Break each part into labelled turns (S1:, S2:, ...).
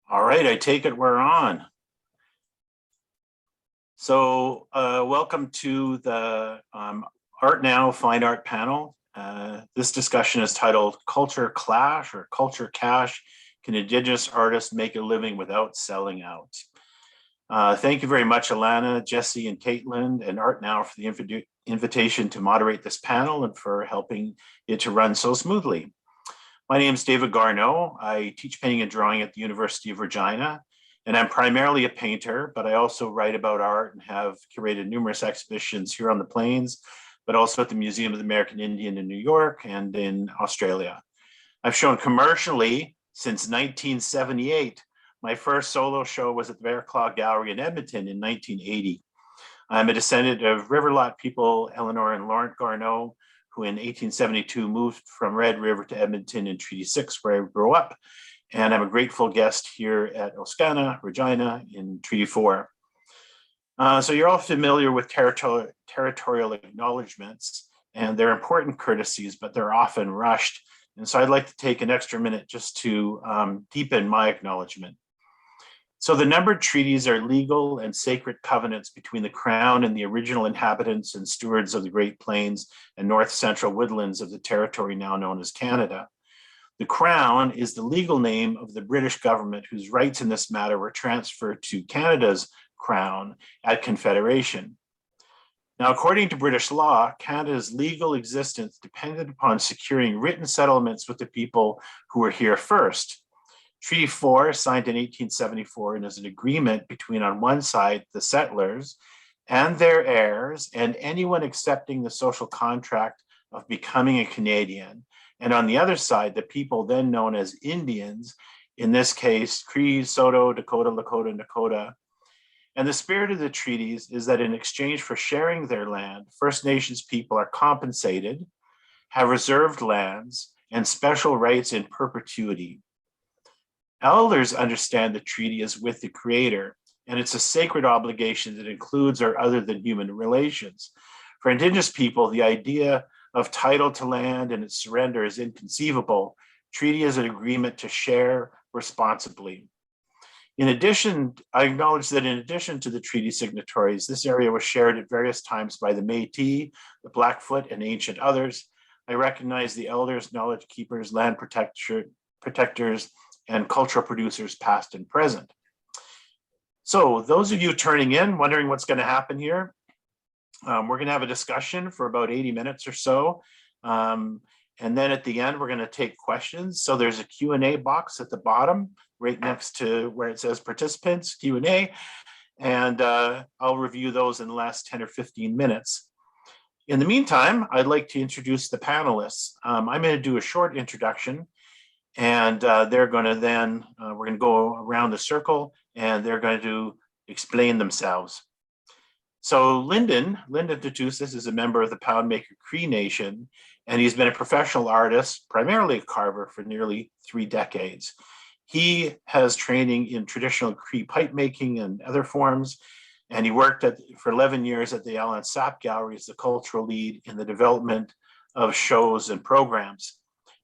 S1: All right, I take it we're on. So welcome to the Art Now Fine Art panel. This discussion is titled Culture Clash or Culture Cash, Can Indigenous Artists Make a Living Without Selling Out? Thank you very much, Alana, Jesse, and Caitlin, and Art Now for the invitation to moderate this panel and for helping it to run so smoothly. My name is David Garneau. I teach painting and drawing at the University of Regina, and I'm primarily a painter, but I also write about art and have curated numerous exhibitions here on the Plains, but also at the Museum of the American Indian in New York and in Australia. I've shown commercially since 1978. My first solo show was at the Bear Claw Gallery in Edmonton in 1980. I'm a descendant of Riverlot people, Eleanor and Laurent Garneau, who in 1872 moved from Red River to Edmonton in Treaty 6, where I grew up. And I'm a grateful guest here at Oscana, Regina in Treaty 4. So you're all familiar with territorial acknowledgements, and they're important courtesies, but they're often rushed. And so I'd like to take an extra minute just to deepen my acknowledgement. So the numbered treaties are legal and sacred covenants between the Crown and the original inhabitants and stewards of the Great Plains and north central woodlands of the territory now known as Canada. The Crown is the legal name of the British government whose rights in this matter were transferred to Canada's Crown at Confederation. Now, according to British law, Canada's legal existence depended upon securing written settlements with the people who were here first. Treaty 4, signed in 1874, and is an agreement between, on one side, the settlers and their heirs, and anyone accepting the social contract of becoming a Canadian, and on the other side, the people then known as Indians, in this case, Cree, Saulteaux, Dakota, Lakota, Nakota. And the spirit of the treaties is that in exchange for sharing their land, First Nations people are compensated, have reserved lands, and special rights in perpetuity. Elders understand the treaty as with the Creator, and it's a sacred obligation that includes or other than human relations. For Indigenous people, the idea of title to land and its surrender is inconceivable. Treaty is an agreement to share responsibly. In addition, I acknowledge that in addition to the treaty signatories, this area was shared at various times by the Métis, the Blackfoot, and ancient others. I recognize the elders, knowledge keepers, land protectors, and cultural producers past and present. So those of you turning in, wondering what's going to happen here, we're going to have a discussion for about 80 minutes or so. And then at the end, we're going to take questions. So there's a Q&A box at the bottom, right next to where it says participants, Q&A. And I'll review those in the last 10 or 15 minutes. In the meantime, I'd like to introduce the panelists. I'm going to do a short introduction. And they're going to then, we're going to go around the circle and they're going to explain themselves. So Lyndon Tatussis is a member of the Poundmaker Cree Nation, and he's been a professional artist, primarily a carver, for nearly 3 decades. He has training in traditional Cree pipe making and other forms, and he worked for 11 years at the Allen Sapp Gallery as the cultural lead in the development of shows and programs.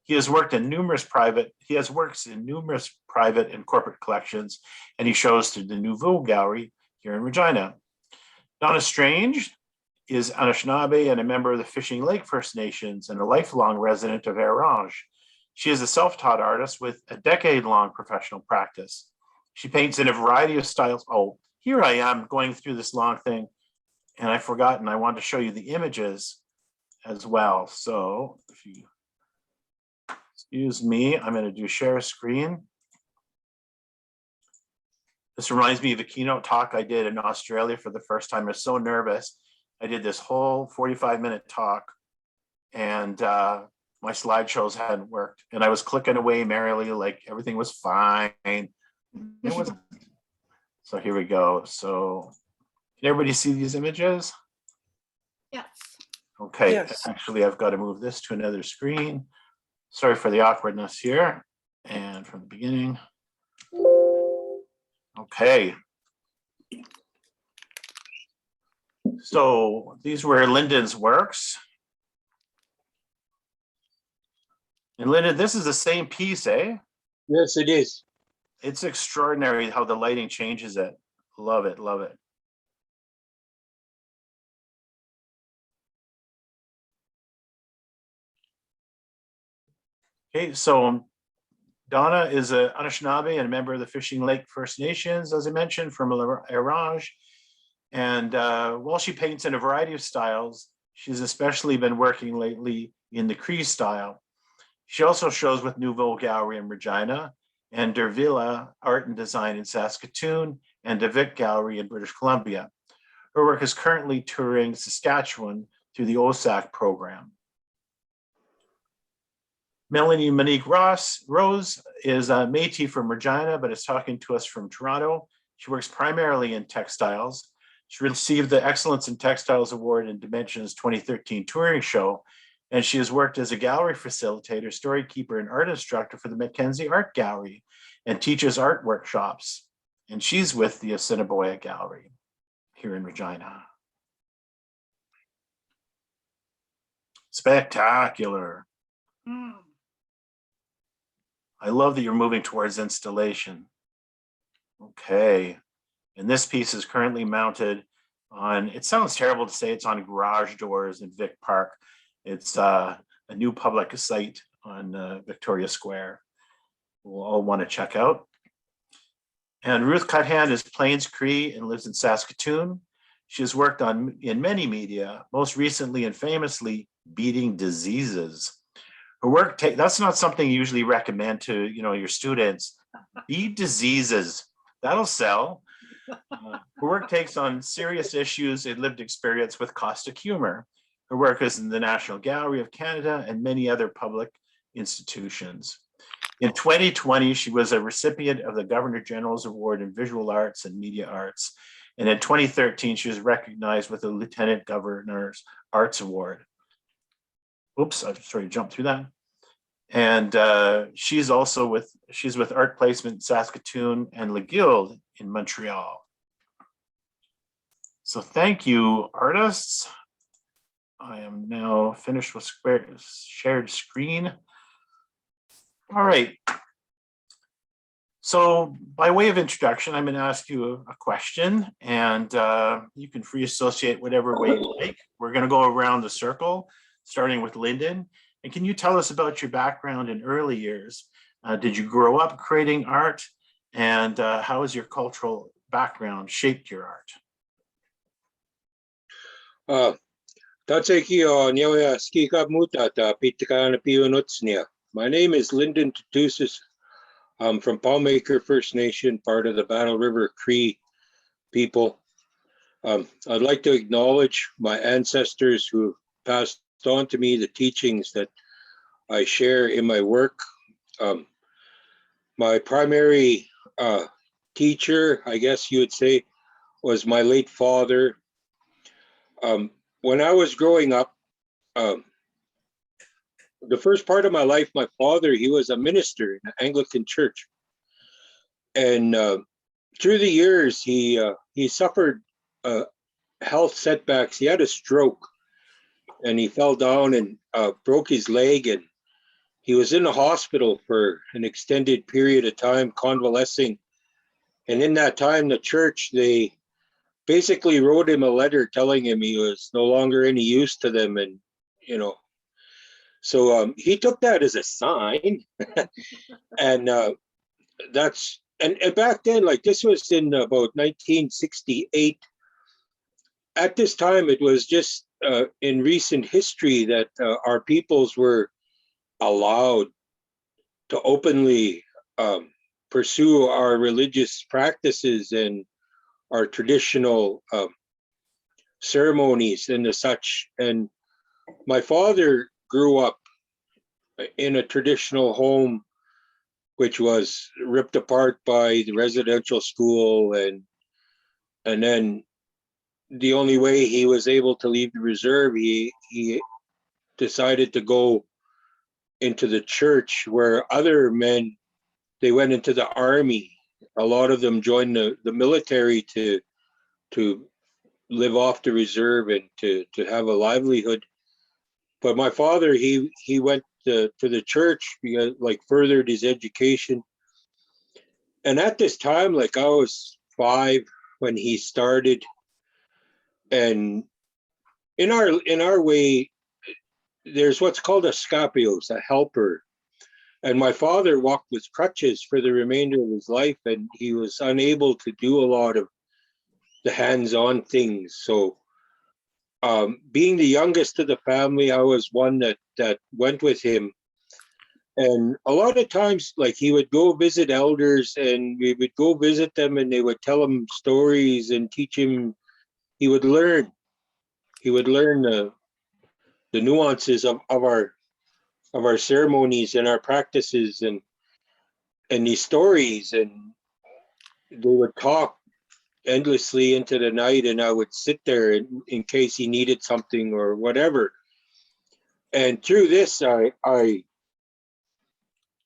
S1: He has worked in numerous private and corporate collections, and he shows to the Nouveau Gallery here in Regina. Donna Strange is Anishinaabe and a member of the Fishing Lake First Nations and a lifelong resident of Orange. She is a self-taught artist with a decade-long professional practice. She paints in a variety of styles. Oh, here I am going through this long thing, and I've forgotten. I wanted to show you the images as well. So if you excuse me, I'm going to do share screen. This reminds me of a keynote talk I did in Australia for the first time. I was so nervous. I did this whole 45-minute talk and my slideshows hadn't worked. And I was clicking away merrily like everything was fine. It wasn't. So here we go. So can everybody see these images?
S2: Yes.
S1: Okay,
S3: Yes.
S1: Actually, I've got to move this to another screen. Sorry for the awkwardness here. And from the beginning. Okay. So these were Lyndon's works. And Lyndon, this is the same piece, eh?
S3: Yes, it is.
S1: It's extraordinary how the lighting changes it. Love it, love it. Okay, so Donna is a Anishinaabe and a member of the Fishing Lake First Nations, as I mentioned, from Orange. And while she paints in a variety of styles, she's especially been working lately in the Cree style. She also shows with Nouveau Gallery in Regina and Dervilla Art and Design in Saskatoon and DeVic Gallery in British Columbia. Her work is currently touring Saskatchewan through the OSAC program. Melanie Monique Rose is a Métis from Regina, but is talking to us from Toronto. She works primarily in textiles. She received the Excellence in Textiles Award in Dimensions 2013 touring show, and she has worked as a gallery facilitator, story keeper, and art instructor for the Mackenzie Art Gallery and teaches art workshops. And she's with the Assiniboia Gallery here in Regina. Spectacular. I love that you're moving towards installation. Okay. And this piece is currently mounted on, it sounds terrible to say it's on garage doors in Vic Park. It's a new public site on Victoria Square. We'll all want to check out. And Ruth Cuthand is Plains Cree and lives in Saskatoon. She has worked in many media, most recently and famously Beating Diseases. Her work, that's not something you usually recommend to your students. Beat diseases, that'll sell. Her work takes on serious issues and lived experience with caustic humor. Her work is in the National Gallery of Canada and many other public institutions. In 2020, she was a recipient of the Governor General's Award in Visual Arts and Media Arts. And in 2013, she was recognized with the Lieutenant Governor's Arts Award. Oops, I'm sorry to jump through that. And she's with Art Placement Saskatoon and Le Guild in Montreal. So thank you, artists. I am now finished with shared screen. All right. So by way of introduction, I'm going to ask you a question, and you can free associate whatever way you like. We're going to go around the circle, starting with Lyndon. And can you tell us about your background in early years? Did you grow up creating art? And how has your cultural background shaped your art?
S2: My name is Lyndon Tatusis. I'm from Palmaker First Nation, part of the Battle River Cree people. I'd like to acknowledge my ancestors who passed on to me the teachings that I share in my work. My primary teacher, I guess you would say, was my late father. When I was growing up, the first part of my life, my father, he was a minister in an Anglican church. And through the years, he suffered health setbacks. He had a stroke and he fell down and broke his leg. And he was in the hospital for an extended period of time, convalescing. And in that time, the church, they basically wrote him a letter telling him he was no longer any use to them. And, so he took that as a sign. And and back then, like this was in about 1968. At this time, it was just in recent history that our peoples were allowed to openly pursue our religious practices and our traditional ceremonies and the such. And my father grew up in a traditional home, which was ripped apart by the residential school, and then the only way he was able to leave the reserve, he decided to go into the church, where other men, they went into the army. A lot of them joined the military to live off the reserve and to have a livelihood. But my father, he went to the church because, like, furthered his education. And at this time, like I was 5 when he started, and in our way, there's what's called a scapios, a helper. And my father walked with crutches for the remainder of his life, and he was unable to do a lot of the hands-on things. So, being the youngest of the family, I was one that went with him. And a lot of times, like he would go visit elders, and we would go visit them, and they would tell him stories and teach him. He would learn. He would learn the nuances of our ceremonies and our practices, and these stories, and they would talk endlessly into the night, and I would sit there in case he needed something or whatever. And through this, I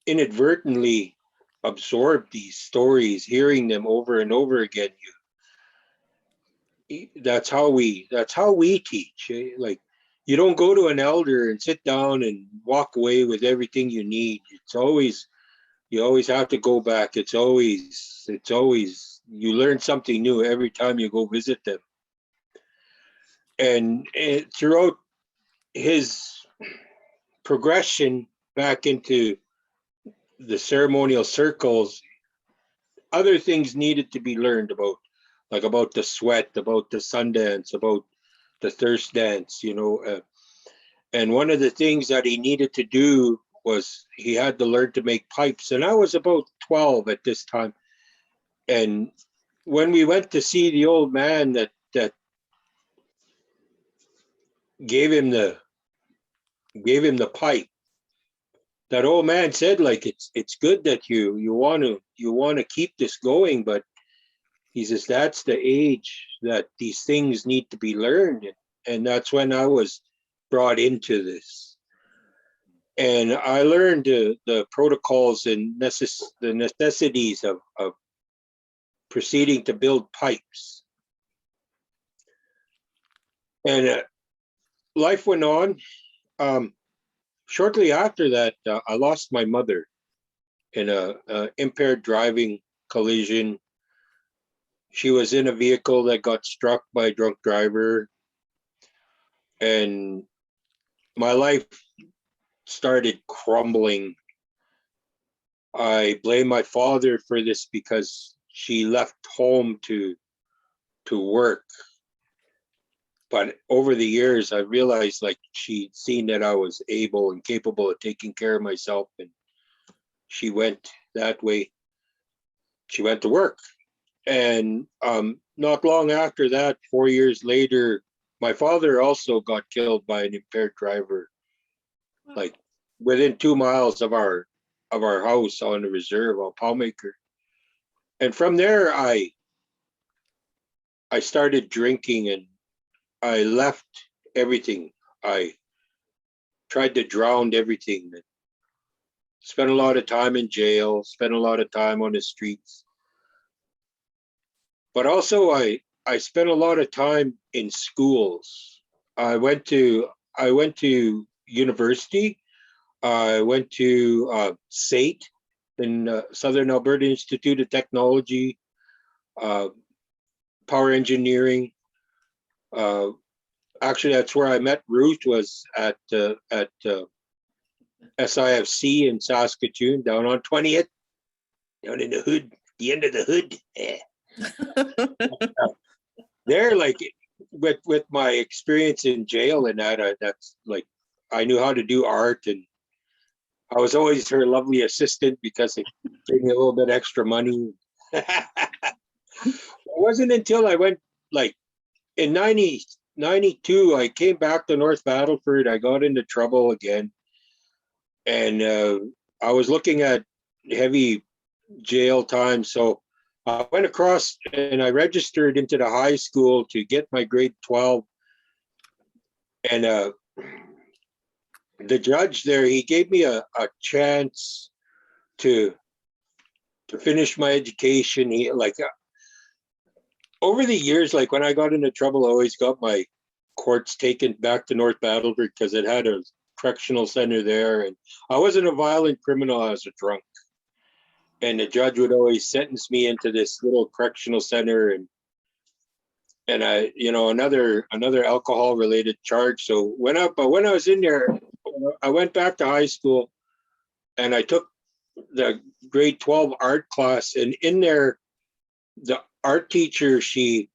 S2: inadvertently absorbed these stories, hearing them over and over again. That's how we teach. Like, you don't go to an elder and sit down and walk away with everything you need. You always have to go back. It's always you learn something new every time you go visit them. And throughout his progression back into the ceremonial circles, other things needed to be learned about, like about the sweat, about the sun dance, about the thirst dance, and one of the things that he needed to do was he had to learn to make pipes. And I was about 12 at this time. And when we went to see the old man that gave him the pipe, that old man said, like, it's good that you want to keep this going, but he says that's the age that these things need to be learned. And that's when I was brought into this. And I learned the protocols and the necessities of proceeding to build pipes. And life went on. Shortly after that, I lost my mother in a impaired driving collision. She was in a vehicle that got struck by a drunk driver, and my life started crumbling. I blame my father for this because she left home to work. But over the years, I realized, like, she'd seen that I was able and capable of taking care of myself, and she went that way. She went to work. And not long after that, 4 years later, my father also got killed by an impaired driver, like within 2 miles of our house on the reserve on Palmaker. And from there, I started drinking, and I left everything. I tried to drown everything. Spent a lot of time in jail, spent a lot of time on the streets. But also I spent a lot of time in schools. I went to university. I went to SAIT, in Southern Alberta Institute of Technology, power engineering. Actually, that's where I met Ruth, was at SIFC in Saskatoon, down on 20th, down in the hood, the end of the hood. Yeah. There, like, with my experience in jail and that's like, I knew how to do art, and I was always her lovely assistant because it gave me a little bit extra money. It wasn't until I went, like, in 92, I came back to North Battleford. I got into trouble again, and I was looking at heavy jail time. So I went across and I registered into the high school to get my grade 12. And the judge there, he gave me a chance to finish my education. He, like, over the years, like, when I got into trouble, I always got my courts taken back to North Battleford because it had a correctional center there. And I wasn't a violent criminal, I was a drunk. and the judge would always sentence me into this little correctional center, and I, another alcohol related charge. So when I was in there, I went back to high school, and I took the grade 12 art class, and in there, the art teacher, she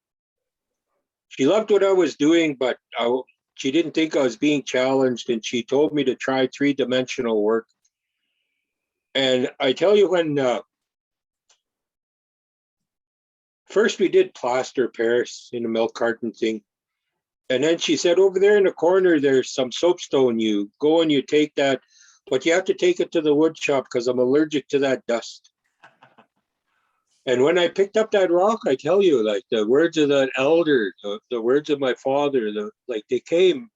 S2: loved what I was doing, but she didn't think I was being challenged, and she told me to try 3-dimensional work. And I tell you, when first we did plaster Paris in a milk carton thing, and then she said, over there in the corner, there's some soapstone. You go and you take that, but you have to take it to the wood shop because I'm allergic to that dust. And when I picked up that rock, I tell you, like the words of that elder, the words of my father, they came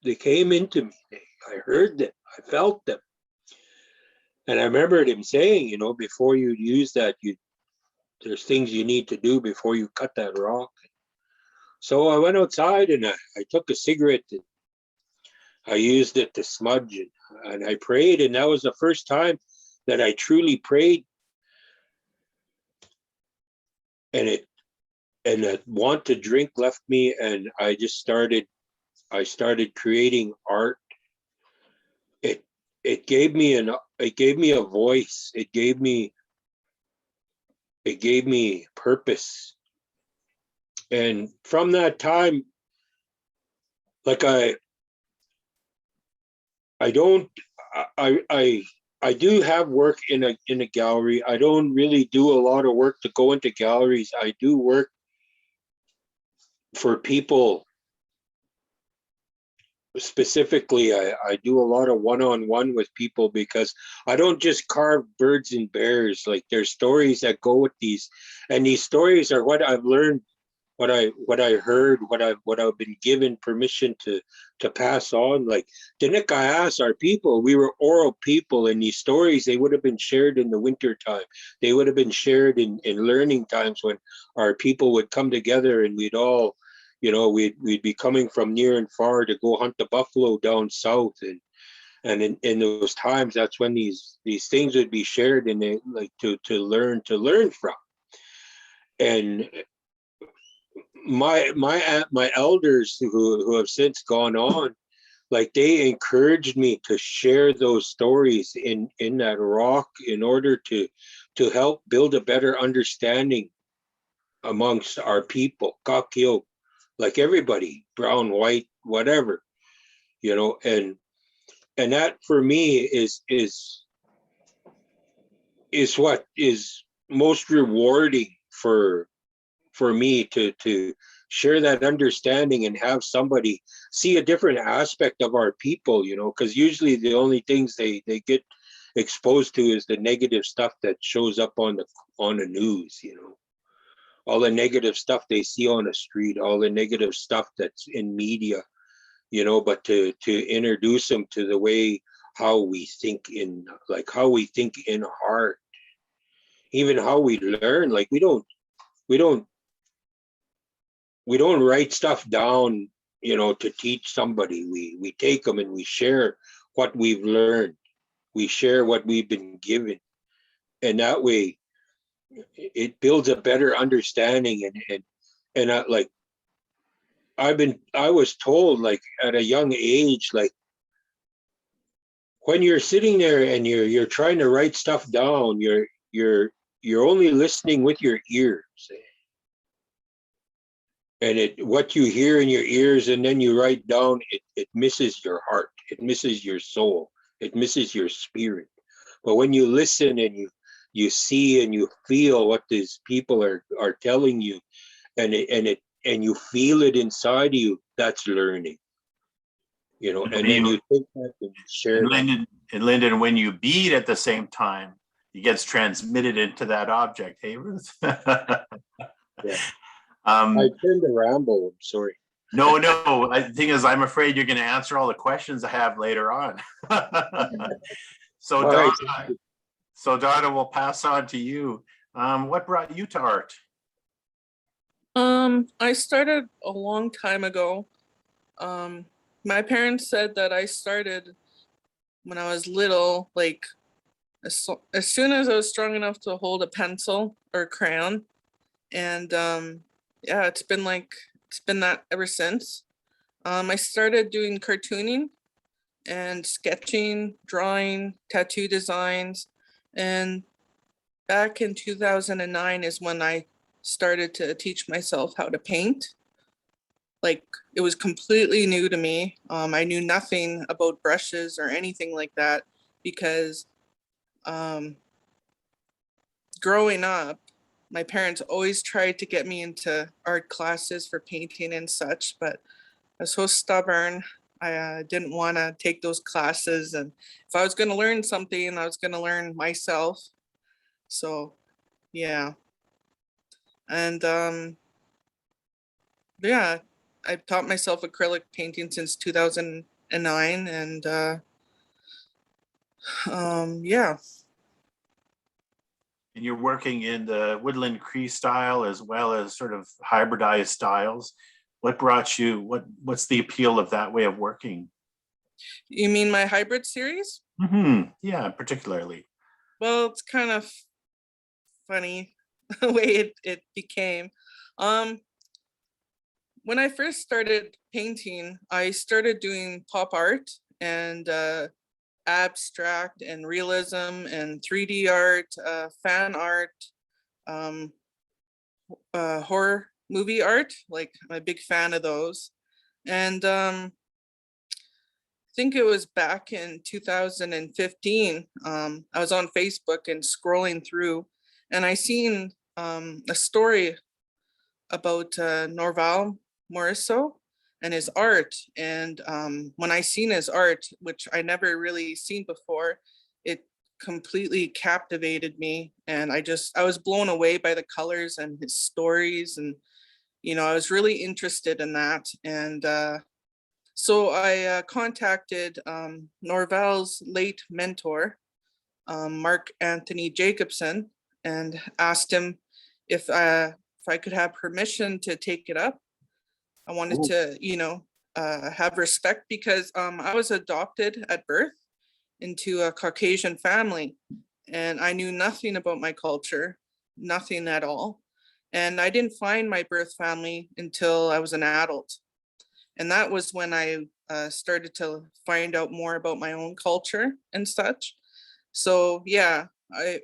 S2: into me. I heard them, I felt them. And I remembered him saying, before you use that, there's things you need to do before you cut that rock. So I went outside and I took a cigarette and I used it to smudge and I prayed. And that was the first time that I truly prayed. And that want to drink left me, and I started creating art. It gave me a voice. It gave me purpose. And from that time, like I do have work in a gallery. I don't really do a lot of work to go into galleries. I do work for people. Specifically, I do a lot of one-on-one with people because I don't just carve birds and bears. Like, there's stories that go with these, and these stories are what I've learned, what I heard, what I've been given permission to pass on. Like the Nikayas, our people, we were oral people, and these stories, they would have been shared in the winter time. They would have been shared in learning times when our people would come together, and we'd all, we'd be coming from near and far to go hunt the buffalo down south, and in those times, that's when these things would be shared, and they like to learn from. And my elders who have since gone on, like, they encouraged me to share those stories in that rock in order to help build a better understanding amongst our people, Kakio, like everybody, brown, white, whatever, and that for me is what is most rewarding for me to share that understanding and have somebody see a different aspect of our people, because usually the only things they get exposed to is the negative stuff that shows up on the news, all the negative stuff they see on the street, all the negative stuff that's in media, but to introduce them to the way how we think in heart, even how we learn. Like, we don't write stuff down, to teach somebody. We take them and we share what we've learned. We share what we've been given, and that way it builds a better understanding. And I was told, like, at a young age, like, when you're sitting there and you're trying to write stuff down, you're only listening with your ears. And what you hear in your ears and then you write down, it misses your heart, it misses your soul, it misses your spirit. But when you listen and you see and you feel what these people are telling you, and you feel it inside you, that's learning. And then you take that and share that.
S1: And Lyndon, when you beat at the same time, it gets transmitted into that object. Hey, Ruth.
S2: Yeah. I tend to ramble. I'm sorry.
S1: No. The thing is, I'm afraid you're going to answer all the questions I have later on. So, Donna, Donna, we'll pass on to you. What brought you to art?
S3: I started a long time ago. My parents said that I started when I was little, like as soon as I was strong enough to hold a pencil or crayon. And yeah, it's been that ever since. I started doing cartooning and sketching, drawing, tattoo designs. And back in 2009 is when I started to teach myself how to paint. Like, it was completely new to me. I knew nothing about brushes or anything like that because growing up, my parents always tried to get me into art classes for painting and such, but I was so stubborn. I didn't want to take those classes. And if I was going to learn something, I was going to learn myself. So, yeah. And yeah, I've taught myself acrylic painting since 2009. And yeah.
S1: And you're working in the woodland Cree style as well as sort of hybridized styles. What brought you, what's the appeal of that way of working?
S3: You mean my hybrid series?
S1: Yeah, particularly.
S3: Well, it's kind of funny the way it became. When I first started painting, I started doing pop art and abstract and realism and 3D art, fan art, horror movie art. Like, I'm a big fan of those. And I think it was back in 2015. I was on Facebook and scrolling through, and I seen a story about Norval Morisseau and his art. And when I seen his art, which I never really seen before, it completely captivated me. And I was blown away by the colors and his stories. And, I was really interested in that. And so I contacted Norval's late mentor, Mark Anthony Jacobson, and asked him if I could have permission to take it up. I wanted
S1: Ooh.
S3: to, have respect because I was adopted at birth into a Caucasian family, and I knew nothing about my culture, nothing at all. And I didn't find my birth family until I was an adult. And that was when I started to find out more about my own culture and such. So yeah, I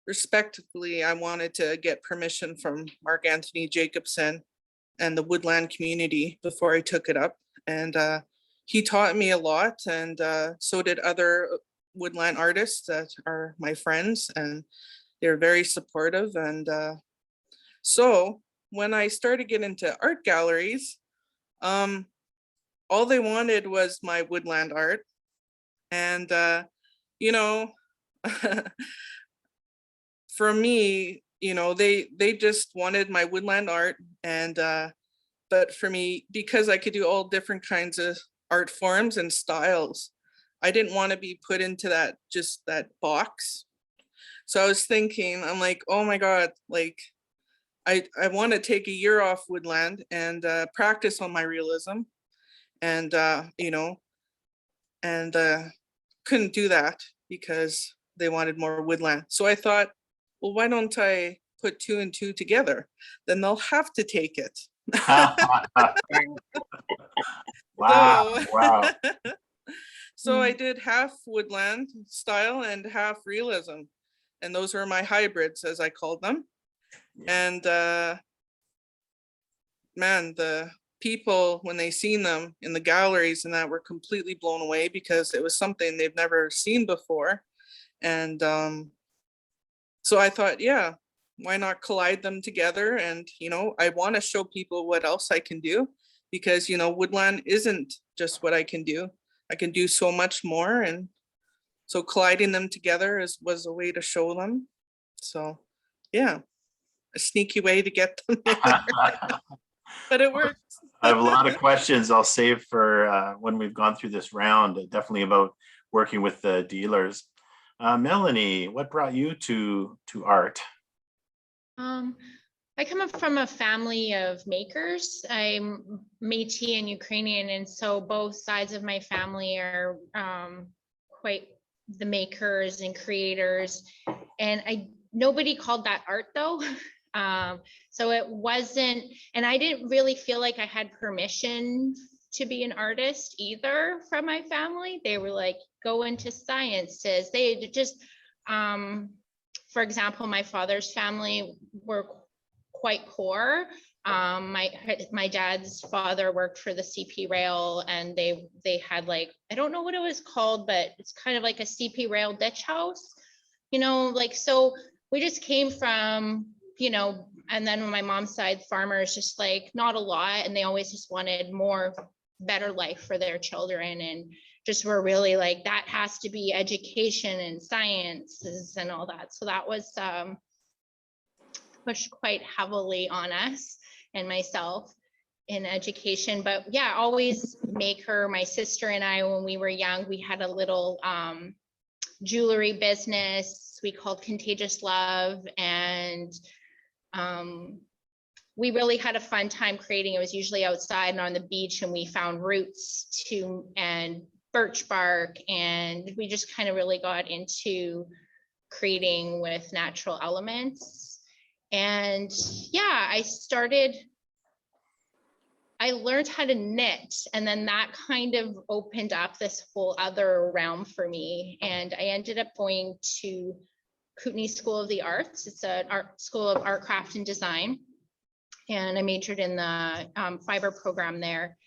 S3: wanted to get permission from Mark Anthony Jacobson and the woodland community before I took it up. And he taught me a lot, and so did other woodland artists that are my friends, and they're very supportive. And so when I started getting into art galleries, all they wanted was my woodland art. And, you know, for me, they just wanted my woodland art. And, but for me, because I could do all different kinds of art forms and styles, I didn't want to be put into just that box. So I was thinking, I'm like, oh my God, like, I want to take a year off woodland and practice on my realism. And, and couldn't do that because they wanted more woodland. So I thought, well, why don't I put two and two together? Then they'll have to take it.
S1: Wow,
S3: So,
S1: wow.
S3: so I did half woodland style and half realism. And those were my hybrids, as I called them. And man, the people, when they seen them in the galleries and that, were completely blown away because it was something they've never seen before. And so I thought, yeah, why not collide them together? And, I want to show people what else I can do because, woodland isn't just what I can do. I can do so much more. And so colliding them together was a way to show them. So, yeah, a sneaky way to get them there. But it worked.
S1: I have a lot of questions I'll save for when we've gone through this round, definitely about working with the dealers. Melanie, what brought you to art?
S4: I come up from a family of makers. I'm Métis and Ukrainian, and so both sides of my family are quite the makers and creators. And nobody called that art though. So it wasn't, and I didn't really feel like I had permission to be an artist either from my family. They were like, go into sciences. They just, for example, my father's family were quite poor. My dad's father worked for the CP Rail, and they had like, I don't know what it was called, but it's kind of like a CP Rail ditch house, you know, like, so we just came from, you know, and then on my mom's side, farmers, just like not a lot, and they always just wanted more, better life for their children, and just were really like, that has to be education and sciences and all that. So that was pushed quite heavily on us and myself in education. But yeah, always maker. My sister and I, when we were young, we had a little jewelry business we called Contagious Love, and we really had a fun time creating. It was usually outside and on the beach, and we found roots and birch bark, and we just kind of really got into creating with natural elements. And yeah, I learned how to knit, and then that kind of opened up this whole other realm for me. And I ended up going to Kootenai School of the Arts. It's an art school of art, craft, and design. And I majored in the fiber program there.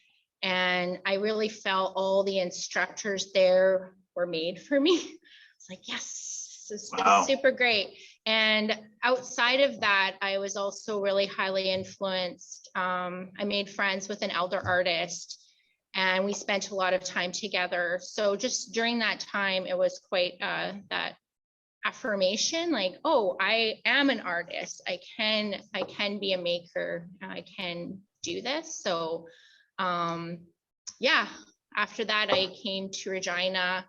S4: And I really felt all the instructors there were made for me. It's like, yes, this is super great. And outside of that, I was also really highly influenced. I made friends with an elder artist, and we spent a lot of time together. So just during that time, it was quite that affirmation, like, oh, I am an artist. I can be a maker. I can do this. So yeah, after that, I came to Regina,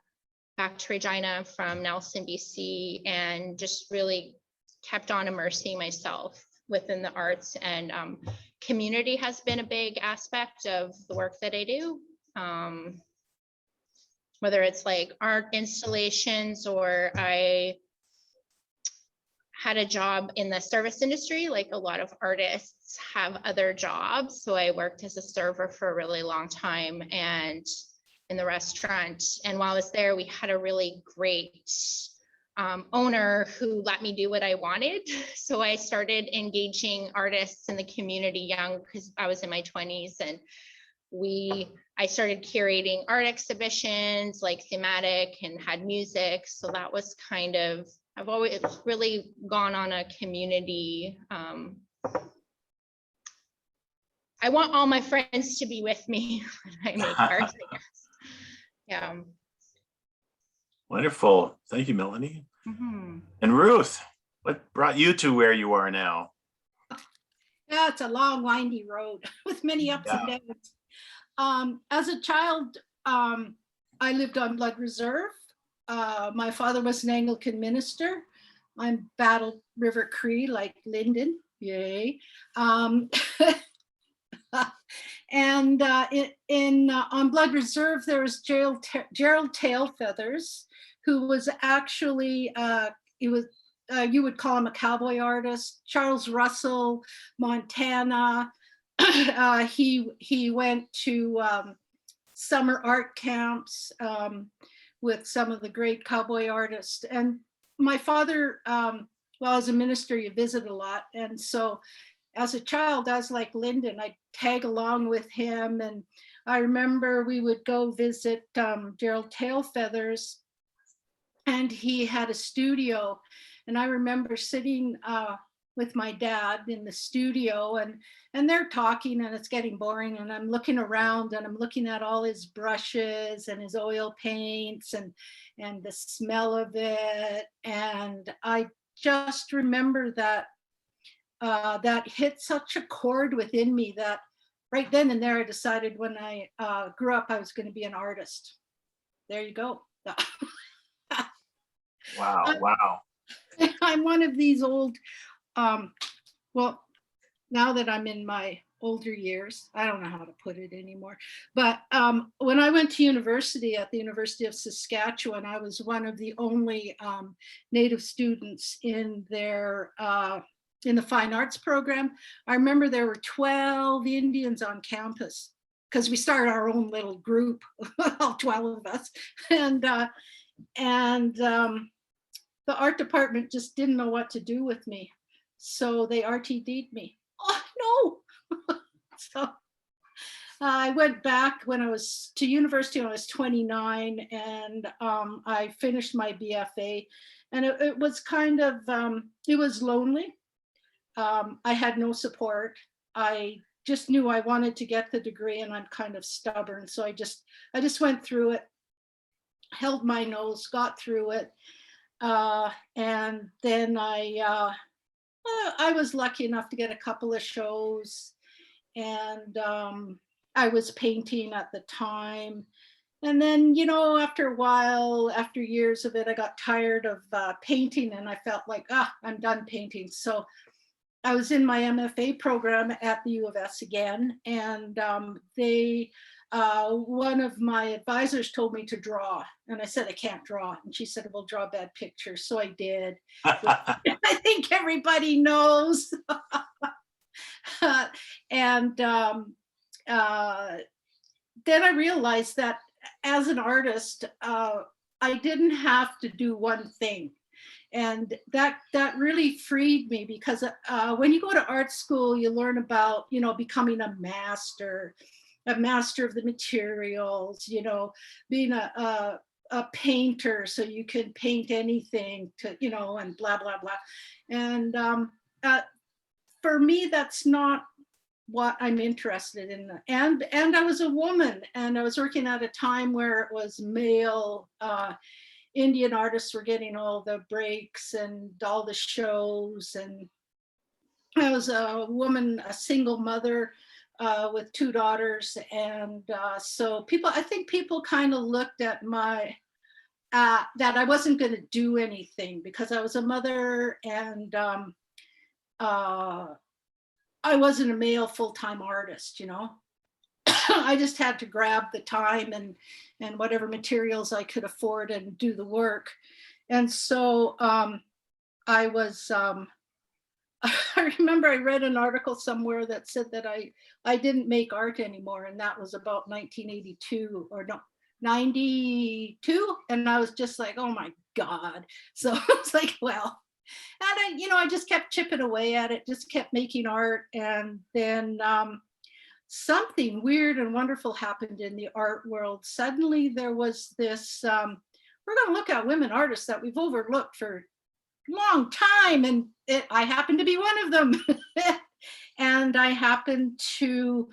S4: back to Regina from Nelson, BC, and just really kept on immersing myself within the arts. And community has been a big aspect of the work that I do. Whether it's like art installations, or I had a job in the service industry, like a lot of artists have other jobs. So I worked as a server for a really long time, and in the restaurant. And while I was there, we had a really great owner who let me do what I wanted. So I started engaging artists in the community young, because I was in my 20s, and I started curating art exhibitions, like thematic, and had music. So that was kind of, I've always really gone on a community. I want all my friends to be with me when I make art, I guess. Yeah.
S1: Wonderful. Thank you, Melanie.
S5: Mm-hmm.
S1: And Ruth, what brought you to where you are now?
S5: Yeah, it's a long, windy road with many ups and downs. As a child, I lived on Blood Reserve. My father was an Anglican minister. I'm Battle River Cree, like Lyndon, yay. And on Blood Reserve, there was Gerald Tailfeathers, who was actually, you would call him a cowboy artist. Charles Russell, Montana. He went to summer art camps with some of the great cowboy artists. And my father, well, as a minister, you visit a lot. And so as a child, I was like Lyndon, I'd tag along with him. And I remember we would go visit Gerald Tailfeathers, and he had a studio. And I remember sitting with my dad in the studio, and they're talking, and it's getting boring, and I'm looking around, and I'm looking at all his brushes and his oil paints and the smell of it. And I just remember that that hit such a chord within me that right then and there I decided when I grew up I was going to be an artist. There you go.
S1: Wow.
S5: I'm one of these old, well, now that I'm in my older years. I don't know how to put it anymore. But when I went to university at the University of Saskatchewan, I was one of the only Native students in their in the fine arts program. I remember there were 12 Indians on campus because we started our own little group, all 12 of us. And the art department just didn't know what to do with me. So they RTD'd me. Oh, no. So I went back when I was to university when I was 29, and I finished my BFA. And it was kind of, it was lonely. I had no support. I just knew I wanted to get the degree, and I'm kind of stubborn. So I just went through it, held my nose, got through it. And then I was lucky enough to get a couple of shows, and I was painting at the time. And then, you know, after a while, after years of it, I got tired of painting, and I felt like, I'm done painting. So I was in my MFA program at the U of S again, and one of my advisors told me to draw, and I said I can't draw, and she said, well, draw bad pictures. So I did. I think everybody knows. And then I realized that as an artist, I didn't have to do one thing. And that really freed me, because when you go to art school, you learn about, you know, becoming a master of the materials, you know, being a painter, so you can paint anything to, you know, and blah, blah, blah. And for me, that's not what I'm interested in. And I was a woman, and I was working at a time where it was male Indian artists were getting all the breaks and all the shows. And I was a woman, a single mother with 2 daughters. And so I think people kind of looked at that I wasn't going to do anything because I was a mother, and I wasn't a male full-time artist, you know. I just had to grab the time and whatever materials I could afford and do the work. And so I was, I remember I read an article somewhere that said that I didn't make art anymore. And that was about 1982 or no, 92. And I was just like, oh my God. So it's like, well, and I just kept chipping away at it, just kept making art. And then something weird and wonderful happened in the art world. Suddenly there was this, we're going to look at women artists that we've overlooked for a long time. And I happened to be one of them. And I happened to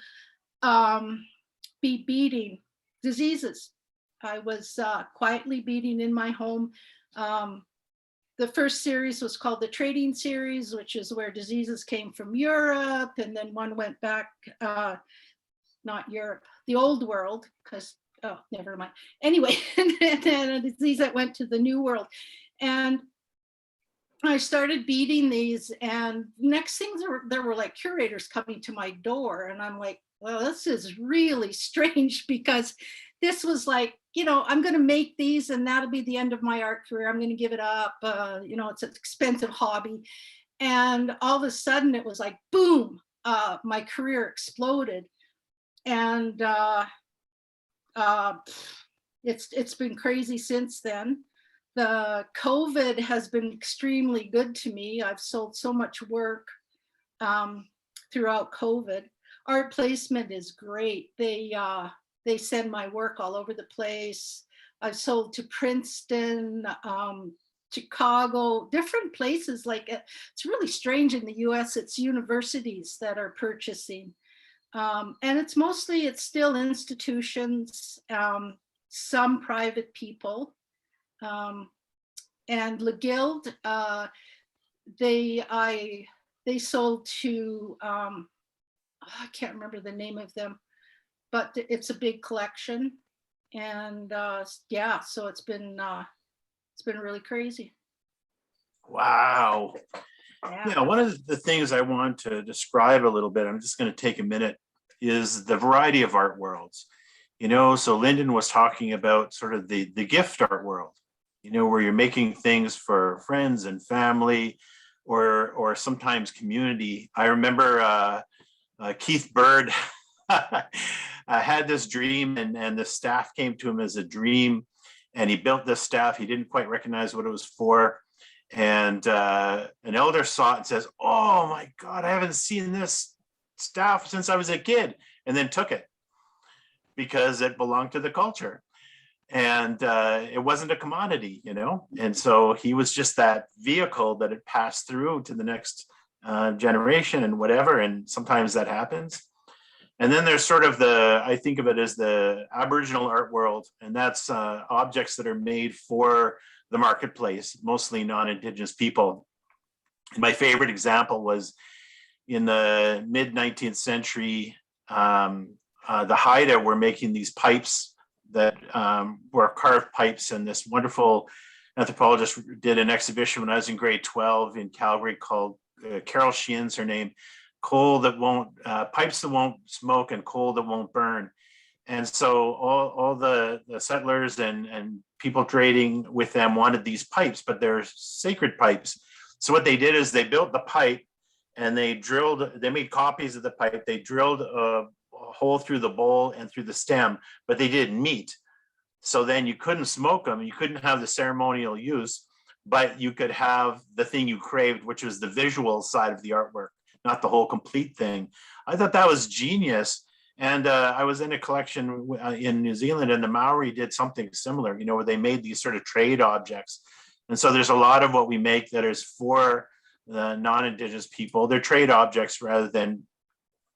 S5: be beating diseases. I was quietly beating in my home. The first series was called the Trading Series, which is where diseases came from Europe. And then one went back, not Europe, the old world, because, oh, never mind. Anyway, and then a disease that went to the new world. And I started beating these, and next things there were like curators coming to my door. And I'm like, well, this is really strange, because this was like, you know, I'm going to make these and that'll be the end of my art career. I'm going to give it up. You know, it's an expensive hobby. And all of a sudden it was like, boom, my career exploded. And it's been crazy since then. The COVID has been extremely good to me. I've sold so much work throughout COVID. Art placement is great. They send my work all over the place. I've sold to Princeton, Chicago, different places. Like it's really strange in the US, it's universities that are purchasing. And it's still institutions, some private people. And Le Guild, they sold to, I can't remember the name of them, but it's a big collection. And yeah, so it's been really crazy.
S1: Wow. Yeah, one of the things I want to describe a little bit, I'm just going to take a minute, is the variety of art worlds. So Lyndon was talking about sort of the gift art world, where you're making things for friends and family, or sometimes community. I remember Keith Bird had this dream, and the staff came to him as a dream, and he built this staff. He didn't quite recognize what it was for. And an elder saw it and says, "Oh my God, I haven't seen this staff since I was a kid," and then took it because it belonged to the culture. And it wasn't a commodity, And so he was just that vehicle that it passed through to the next generation and whatever. And sometimes that happens. And then there's sort of I think of it as the Aboriginal art world, and that's objects that are made for the marketplace, mostly non-Indigenous people. My favorite example was in the mid-19th century, the Haida were making these pipes that were carved pipes, and this wonderful anthropologist did an exhibition when I was in grade 12 in Calgary called Carol Sheehan's her name, pipes that won't smoke and coal that won't burn. And so all the settlers and people trading with them wanted these pipes, but they're sacred pipes. So what they did is they built the pipe and they made copies of the pipe. They drilled a hole through the bowl and through the stem, but they didn't meet. So then you couldn't smoke them. You couldn't have the ceremonial use, but you could have the thing you craved, which was the visual side of the artwork, not the whole complete thing. I thought that was genius. And I was in a collection in New Zealand, and the Maori did something similar, where they made these sort of trade objects. And so there's a lot of what we make that is for the non-Indigenous people. They're trade objects rather than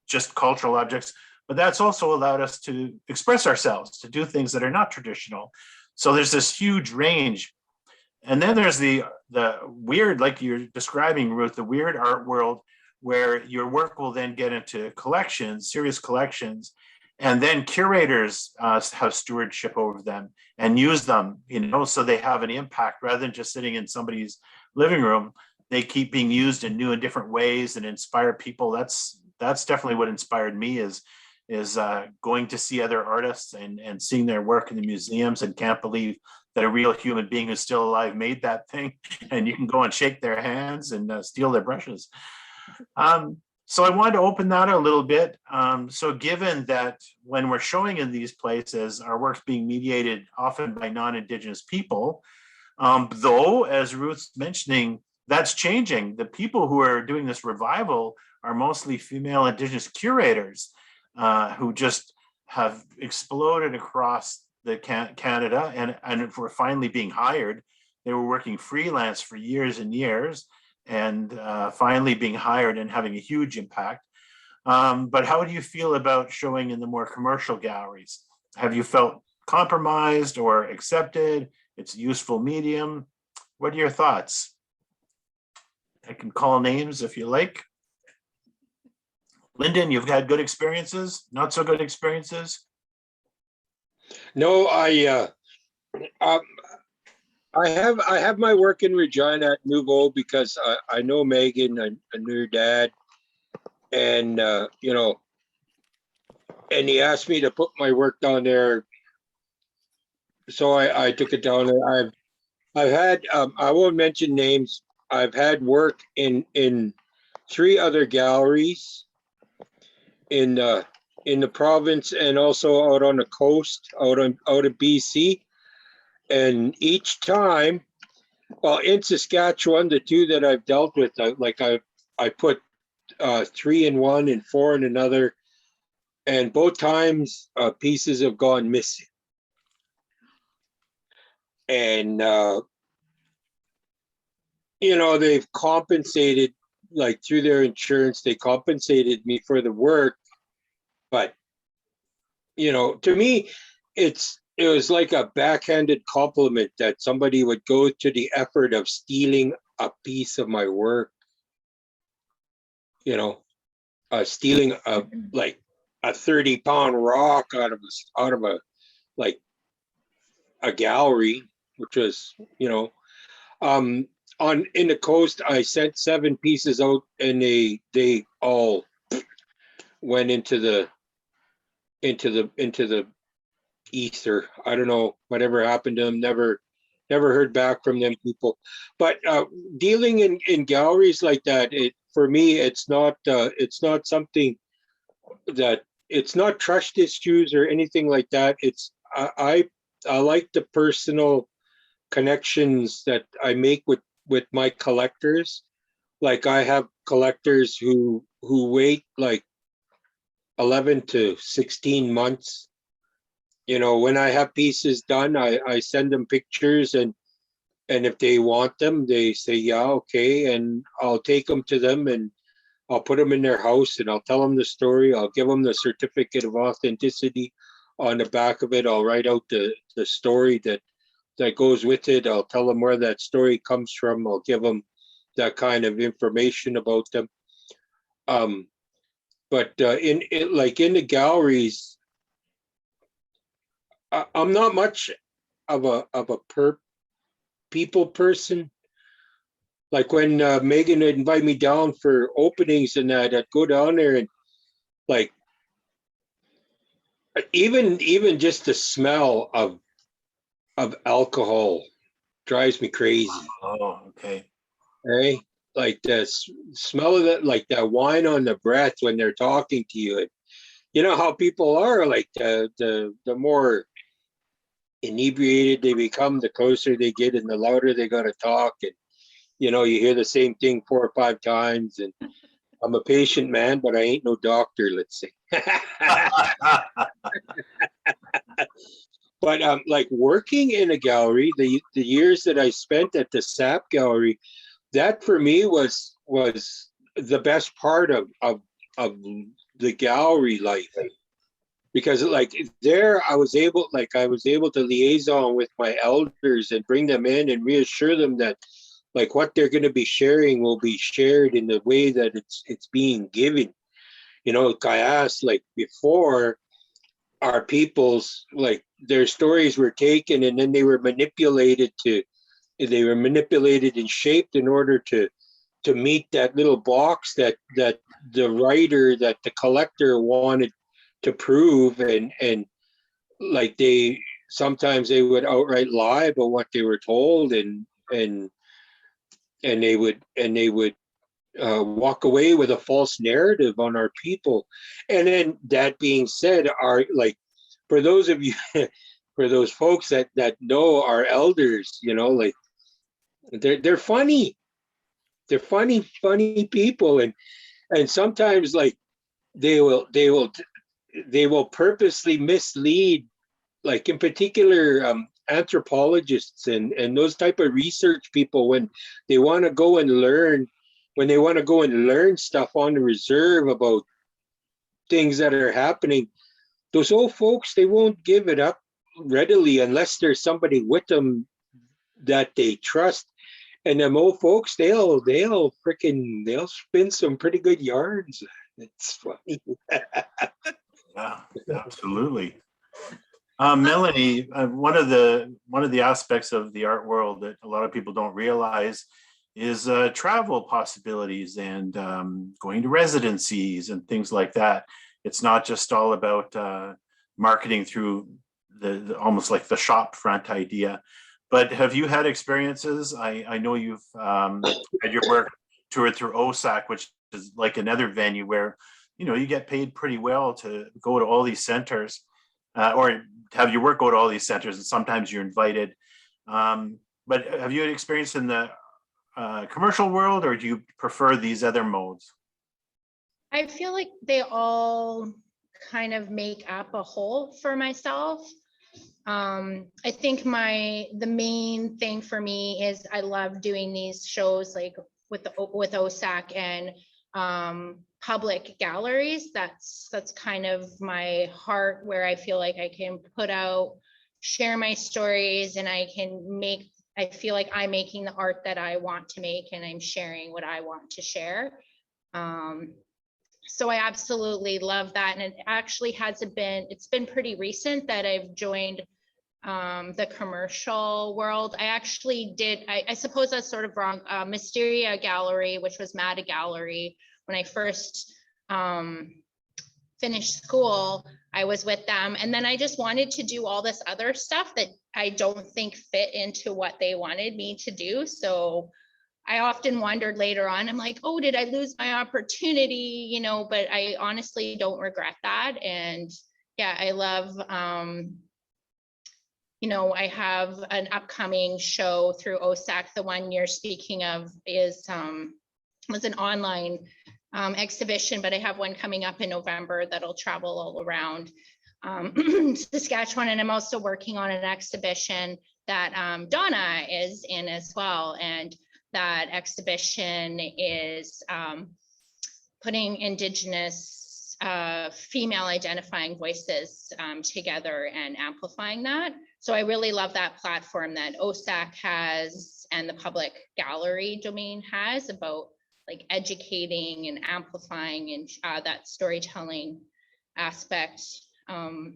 S1: just cultural objects. But that's also allowed us to express ourselves, to do things that are not traditional. So there's this huge range. And then there's the weird, like you're describing, Ruth, the weird art world, where your work will then get into collections, serious collections, and then curators have stewardship over them and use them, so they have an impact rather than just sitting in somebody's living room. They keep being used in new and different ways and inspire people. That's definitely what inspired me is going to see other artists and seeing their work in the museums, and can't believe that a real human being who's still alive made that thing, and you can go and shake their hands and steal their brushes. So I wanted to open that a little bit. So given that when we're showing in these places, our work's being mediated often by non-Indigenous people, though, as Ruth's mentioning, that's changing. The people who are doing this revival are mostly female Indigenous curators who just have exploded across the Canada and were finally being hired. They were working freelance for years and years, and finally being hired and having a huge impact. But how do you feel about showing in the more commercial galleries? Have you felt compromised or accepted? It's a useful medium. What are your thoughts? I can call names if you like. Lyndon, you've had good experiences, not so good experiences?
S2: No, I have my work in Regina at Nouveau because I know Megan, I knew her dad, and and he asked me to put my work down there, so I took it down there. I've had I won't mention names. I've had work in 3 other galleries in the province and also out on the coast, out of BC. And each time, well, in Saskatchewan, the 2 that I've dealt with, I put 3 in one and 4 in another, and both times pieces have gone missing. And they've compensated, like through their insurance, they compensated me for the work, but to me, it was like a backhanded compliment that somebody would go to the effort of stealing a piece of my work, stealing a 30-pound rock out of a gallery, which was, in the coast, I sent 7 pieces out, and they all went into the ether. I don't know whatever happened to them. Never heard back from them people. But dealing in galleries like that, for me, it's not something that, it's not trust issues or anything like that. It's I like the personal connections that I make with my collectors. Like, I have collectors who wait like 11 to 16 months. You know, when I have pieces done, I send them pictures, and if they want them, they say, yeah, okay. And I'll take them to them, and I'll put them in their house, and I'll tell them the story. I'll give them the certificate of authenticity on the back of it. I'll write out the story that goes with it. I'll tell them where that story comes from. I'll give them that kind of information about them. But in the galleries, I'm not much of a people person. Like, when Megan would invite me down for openings and that, I'd go down there, and like, even just the smell of alcohol drives me crazy.
S1: Oh, okay.
S2: Right? Like, the smell of that, like that wine on the breath when they're talking to you. And you know how people are, like, the more inebriated they become, the closer they get and the louder they gotta talk. And you hear the same thing 4 or 5 times. And I'm a patient man, but I ain't no doctor, let's say. But like, working in a gallery, the years that I spent at the SAP gallery, that for me was the best part of the gallery life. Because like, there I was able to liaison with my elders and bring them in and reassure them that, like, what they're going to be sharing will be shared in the way that it's being given. I asked, like, before, our people's, like, their stories were taken, and then they were manipulated and shaped in order to meet that little box that the writer, that the collector wanted to prove. And like, sometimes they would outright lie about what they were told, and they would walk away with a false narrative on our people. And then, that being said, like, for those of you, for those folks that know our elders, like, they're funny. They're funny people, and sometimes, like, they will purposely mislead, like, in particular, anthropologists and those type of research people, when they want to go and learn stuff on the reserve about things that are happening. Those old folks, they won't give it up readily unless there's somebody with them that they trust. And them old folks, they'll spin some pretty good yarns. It's funny.
S1: Yeah, absolutely. Melanie, one of the aspects of the art world that a lot of people don't realize is travel possibilities and going to residencies and things like that. It's not just all about marketing through the almost like the shop front idea. But have you had experiences? I know you've had your work toured through OSAC, which is like another venue where you get paid pretty well to go to all these centers, or have your work go to all these centers, and sometimes you're invited. But have you had experience in the commercial world, or do you prefer these other modes?
S4: I feel like they all kind of make up a whole for myself. I think the main thing for me is I love doing these shows, like with OSAC and public galleries. That's kind of my heart, where I feel like I can share my stories, and I feel like I'm making the art that I want to make, and I'm sharing what I want to share. So I absolutely love that. And it actually it's been pretty recent that I've joined the commercial world. I actually did, I suppose that's sort of wrong, Mysteria Gallery, which was Mata Gallery. When I first finished school, I was with them. And then I just wanted to do all this other stuff that I don't think fit into what they wanted me to do. So I often wondered later on, I'm like, oh, did I lose my opportunity? You know, but I honestly don't regret that. And yeah, I love, you know, I have an upcoming show through OSAC. The one you're speaking of is was an online exhibition, but I have one coming up in November that'll travel all around Saskatchewan. And I'm also working on an exhibition that Donna is in as well. And that exhibition is putting Indigenous female identifying voices together and amplifying that. So I really love that platform that OSAC has and the public gallery domain has about like educating and amplifying and that storytelling aspect. I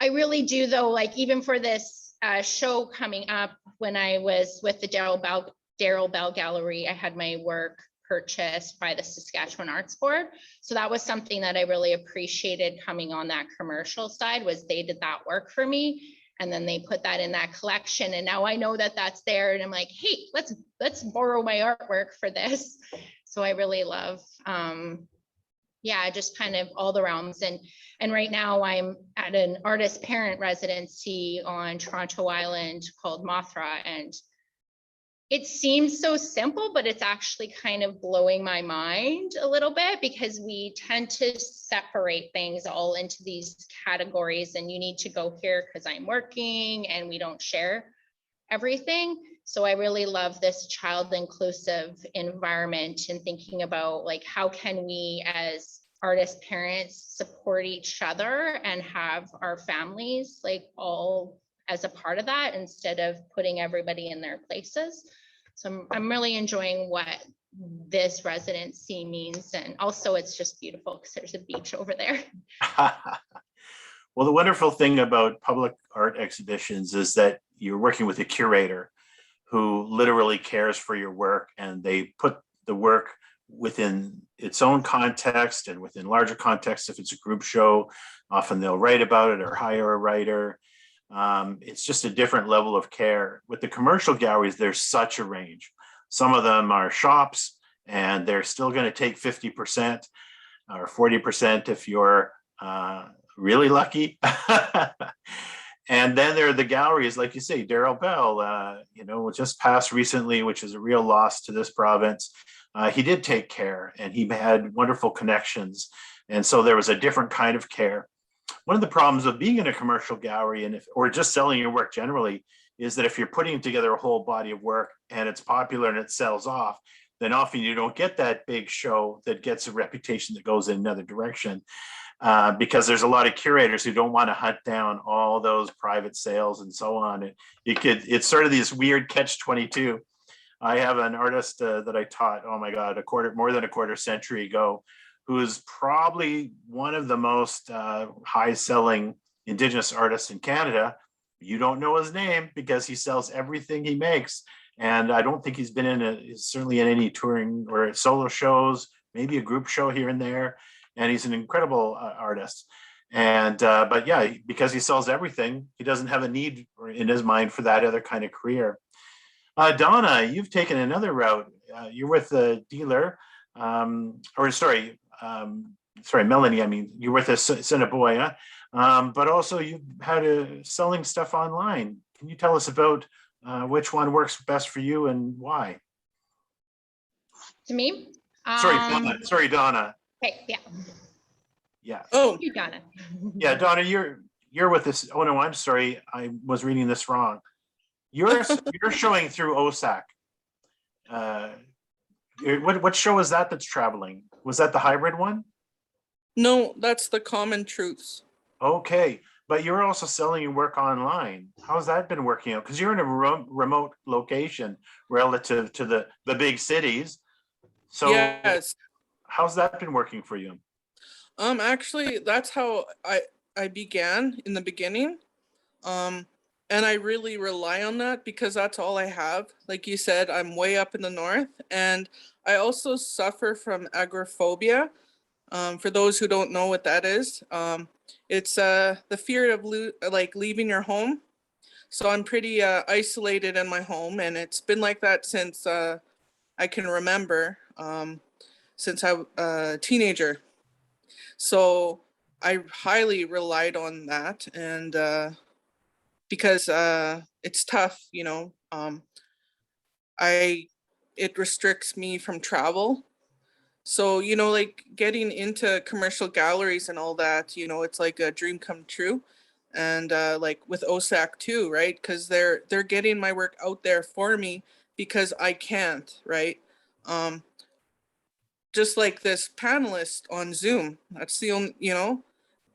S4: really do though, like even for this show coming up, when I was with the Darrell Bell Gallery, I had my work purchased by the Saskatchewan Arts Board. So that was something that I really appreciated coming on that commercial side, was they did that work for me. And then they put that in that collection. And now I know that that's there. And I'm like, hey, let's borrow my artwork for this. So I really love, yeah, just kind of all the realms. And right now I'm at an artist parent residency on Toronto Island called Mothra. And it seems so simple, but it's actually kind of blowing my mind a little bit, because we tend to separate things all into these categories, and you need to go here because I'm working, and we don't share everything. So I really love this child inclusive environment and thinking about like, how can we as artist parents support each other and have our families like all as a part of that, instead of putting everybody in their places. So I'm really enjoying what this residency means. And also it's just beautiful because there's a beach over there.
S1: Well, the wonderful thing about public art exhibitions is that you're working with a curator who literally cares for your work, and they put the work within its own context and within larger context. If it's a group show, often they'll write about it or hire a writer. It's just a different level of care. With the commercial galleries, there's such a range. Some of them are shops, and they're still going to take 50% or 40% if you're really lucky. And then there are the galleries, like you say, Darrell Bell, you know, just passed recently, which is a real loss to this province. He did take care, and he had wonderful connections. And so there was a different kind of care. One of the problems of being in a commercial gallery or just selling your work generally is that if you're putting together a whole body of work and it's popular and it sells off, then often you don't get that big show that gets a reputation that goes in another direction, because there's a lot of curators who don't want to hunt down all those private sales and so on. It's sort of this weird catch-22. I have an artist that I taught, oh my God, more than a quarter century ago, who is probably one of the most high-selling Indigenous artists in Canada. You don't know his name because he sells everything he makes. And I don't think he's been certainly in any touring or solo shows, maybe a group show here and there. And he's an incredible artist. And but yeah, because he sells everything, he doesn't have a need in his mind for that other kind of career. Donna, you've taken another route. You're with a dealer, Melanie, I mean, you're with Assiniboia, but also you've had selling stuff online. Can you tell us about which one works best for you and why?
S4: To me?
S1: Sorry, Donna.
S4: Okay, yeah.
S1: Yeah.
S3: Oh,
S4: You, Donna.
S1: Yeah, Donna, you're with this. Oh no, I'm sorry. I was reading this wrong. You're showing through OSAC. What show is that that's traveling? Was that the hybrid one?
S3: no, that's the Common Truths.
S1: Okay, but you're also selling your work online. How's that been working out? Because you're in a remote location relative to the big cities. So
S3: Yes.
S1: how's that been working for you?
S3: Actually, that's how I began in the beginning. And I really rely on that because that's all I have. Like you said, I'm way up in the north, and I also suffer from agoraphobia. For those who don't know what that is, it's the fear of like leaving your home. So I'm pretty isolated in my home, and it's been like that since I can remember, since I was a teenager. So I highly relied on that, and because it's tough, you know. I It restricts me from travel. So, you know, like getting into commercial galleries and all that, you know, it's like a dream come true. And like with OSAC too, right? Because they're getting my work out there for me because I can't, right? Um, just like this panelist on Zoom. That's the only, you know,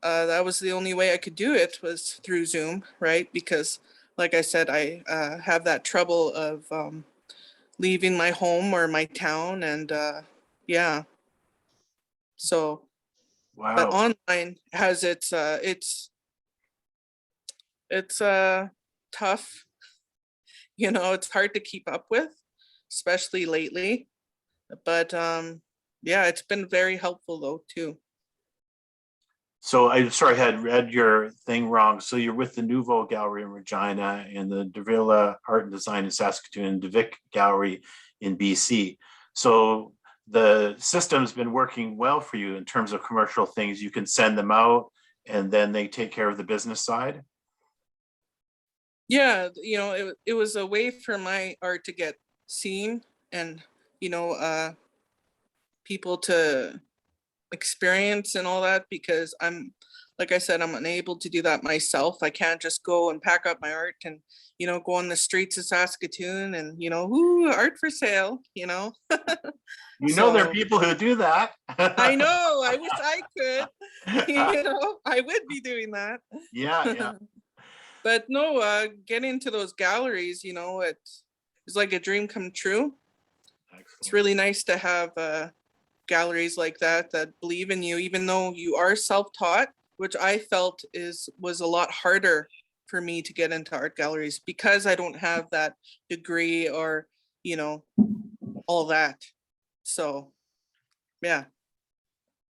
S3: that was the only way I could do it was through Zoom, right? Because, like I said, I have that trouble of leaving my home or my town, and yeah. So, but
S1: Wow.
S3: online has it's tough. You know, it's hard to keep up with, especially lately. But yeah, it's been very helpful though too.
S1: So I'm sorry, I had read your thing wrong. So you're with the Nouveau Gallery in Regina and the Davila Art and Design in Saskatoon and the Vic Gallery in BC. So the system's been working well for you in terms of commercial things. You can send them out and then they take care of the business side.
S3: Yeah, you know, it was a way for my art to get seen, and you know, people to experience and all that, because I'm, like I said, I'm unable to do that myself. I can't just go and pack up my art and, you know, go on the streets of Saskatoon and, you know, ooh, art for sale, you know.
S1: You know, there are
S3: So
S1: people who do that.
S3: I know, I wish I could, you know, I would be doing that.
S1: Yeah, yeah.
S3: But no, getting to those galleries, you know, it's like a dream come true. It's
S1: Excellent.
S3: really nice to have galleries like that that believe in you, even though you are self-taught, which I felt was a lot harder for me to get into art galleries because I don't have that degree or, you know, all that. So yeah.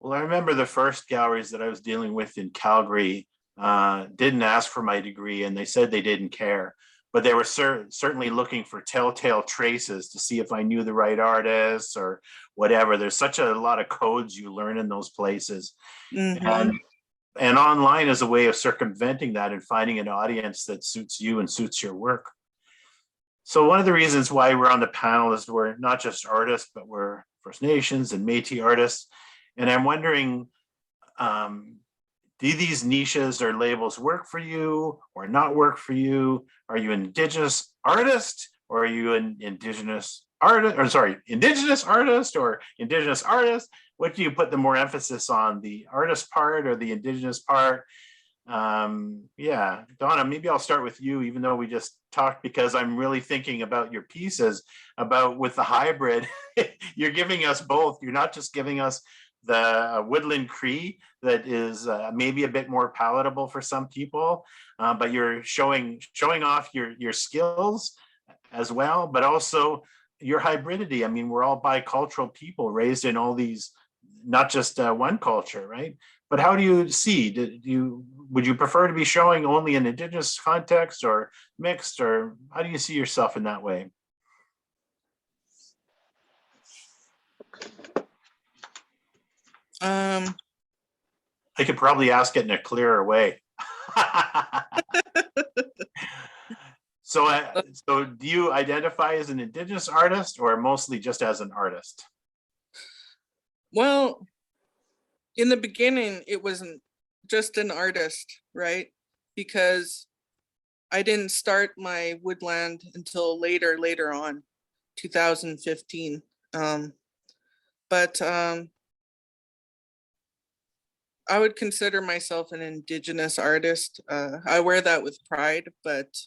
S1: Well, I remember the first galleries that I was dealing with in Calgary didn't ask for my degree and they said they didn't care, but they were certainly looking for telltale traces to see if I knew the right artists or whatever. There's such a lot of codes you learn in those places.
S3: Mm-hmm.
S1: And online is a way of circumventing that and finding an audience that suits you and suits your work. So one of the reasons why we're on the panel is we're not just artists, but we're First Nations and Métis artists. And I'm wondering, do these niches or labels work for you or not work for you? Are you an Indigenous artist or are you an Indigenous artist, or sorry, Indigenous artist or Indigenous artist? What do you put the more emphasis on, the artist part or the Indigenous part? Yeah, Donna, maybe I'll start with you, even though we just talked, because I'm really thinking about your pieces about with the hybrid. You're giving us both. You're not just giving us the woodland Cree that is maybe a bit more palatable for some people, but you're showing off your skills as well, but also your hybridity. I mean, we're all bicultural people raised in all these, not just one culture, right? But how do you see? Would you prefer to be showing only an Indigenous context or mixed, or how do you see yourself in that way?
S3: Um,
S1: I could probably ask it in a clearer way. So do you identify as an Indigenous artist or mostly just as an artist?
S3: well, in the beginning, it wasn't just an artist, right? Because I didn't start my woodland until later on, 2015. But I would consider myself an Indigenous artist. I wear that with pride, but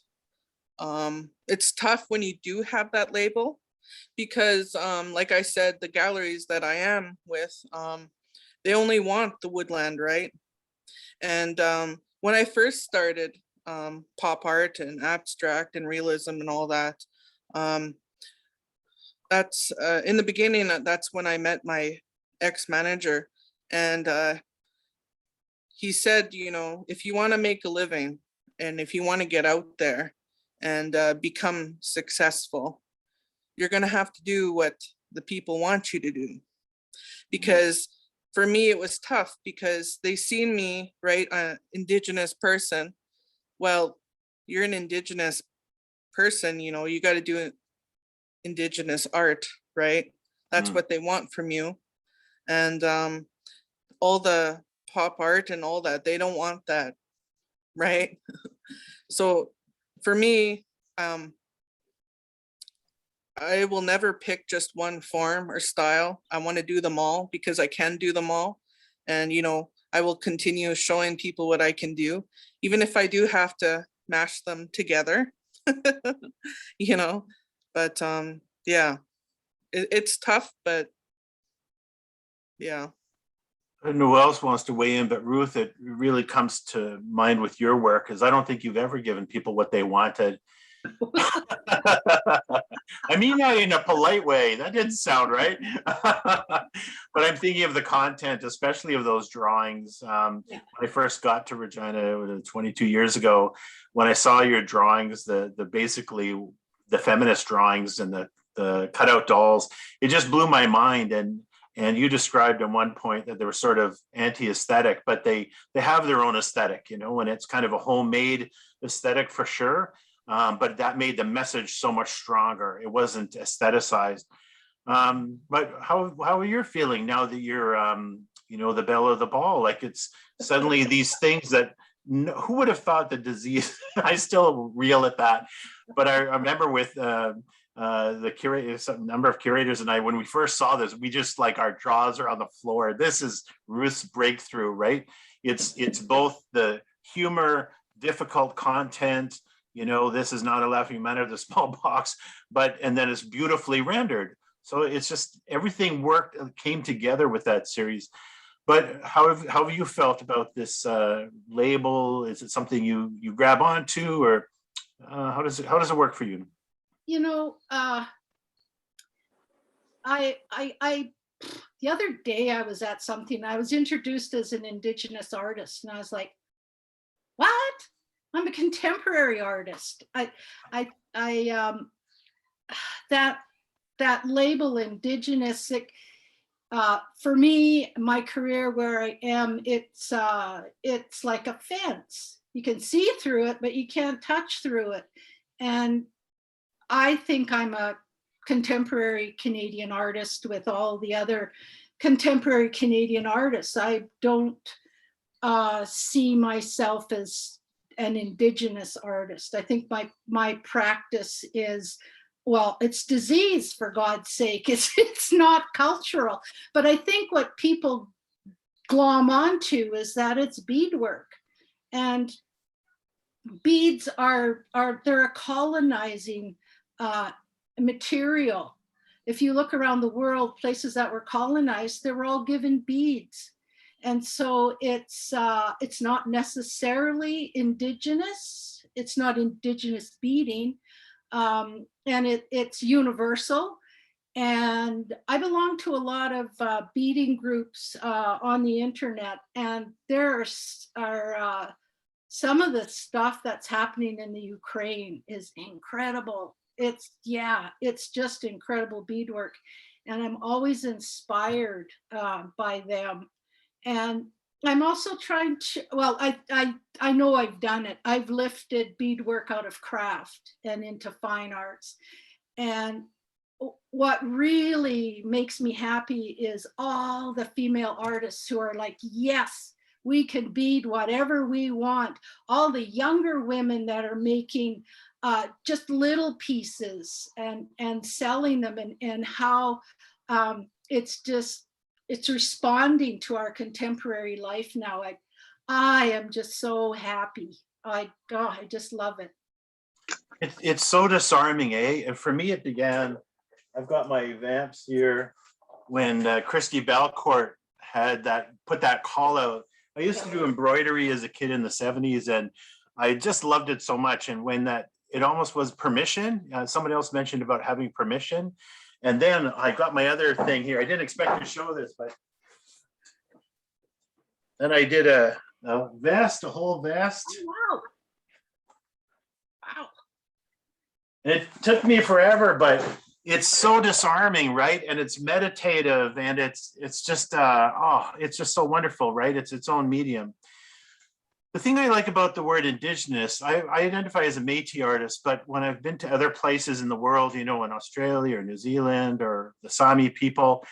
S3: it's tough when you do have that label because, like I said, the galleries that I am with, they only want the woodland, right? And when I first started, pop art and abstract and realism and all that. That's in the beginning, that's when I met my ex-manager, and he said, you know, if you want to make a living and if you want to get out there and become successful, you're going to have to do what the people want you to do. Because for me, it was tough because they seen me, right, an Indigenous person. Well, you're an Indigenous person, you know, you got to do Indigenous art, right? That's what they want from you. And all the pop art and all that, they don't want that, right? So for me, I will never pick just one form or style. I want to do them all because I can do them all. And, you know, I will continue showing people what I can do, even if I do have to mash them together, you know, but yeah, it's tough, but yeah.
S1: I don't know who else wants to weigh in, but Ruth, it really comes to mind with your work, because I don't think you've ever given people what they wanted. I mean that in a polite way. That didn't sound right. But I'm thinking of the content, especially of those drawings. When I first got to Regina 22 years ago, when I saw your drawings, the basically the feminist drawings and the cutout dolls, it just blew my mind. And you described at one point that they were sort of anti-aesthetic, but they have their own aesthetic, you know, and it's kind of a homemade aesthetic for sure. But that made the message so much stronger. It wasn't aestheticized. But how are you feeling now that you're, you know, the belle of the ball? Like, it's suddenly these things that who would have thought the disease? I still reel at that. But I remember with the curators, a number of curators and I, when we first saw this, we just like our jaws are on the floor. This is Ruth's breakthrough, right? It's both the humor, difficult content. You know, this is not a laughing matter, the small box, and then it's beautifully rendered. So it's just everything worked, came together with that series. But how have you felt about this label? Is it something you grab onto, or how does it work for you?
S5: You know, I the other day I was at something. I was introduced as an Indigenous artist, and I was like, "What? I'm a contemporary artist." That label Indigenous, for me, my career where I am, it's like a fence. You can see through it, but you can't touch through it. And I think I'm a contemporary Canadian artist with all the other contemporary Canadian artists. I don't see myself as an Indigenous artist. I think my practice is, well, it's disease, for God's sake. It's not cultural. But I think what people glom onto is that it's beadwork. And beads they're a colonizing material. If you look around the world, places that were colonized, they were all given beads. And so it's not necessarily Indigenous. It's not Indigenous beading. And it's universal. And I belong to a lot of beading groups on the internet. And there are some of the stuff that's happening in the Ukraine is incredible. It's just incredible beadwork. And I'm always inspired by them. And I'm also trying to, well, I know I've done it. I've lifted beadwork out of craft and into fine arts. And what really makes me happy is all the female artists who are like, yes, we can bead whatever we want. All the younger women that are making just little pieces and selling them, and how it's responding to our contemporary life now. I am just so happy. I just love it.
S1: It's so disarming, eh? And for me, it began, I've got my vamps here, when Christy Belcourt had put that call out. I used to do embroidery as a kid in the 70s, and I just loved it so much. And when it almost was permission, somebody else mentioned about having permission. And then I got my other thing here. I didn't expect to show this, but then I did a vest, a whole vest.
S5: Wow. Wow.
S1: It took me forever, but it's so disarming, right? And it's meditative, and it's just it's just so wonderful, right? It's its own medium. The thing I like about the word Indigenous, I identify as a Métis artist, but when I've been to other places in the world, you know, in Australia or New Zealand or the Sami people,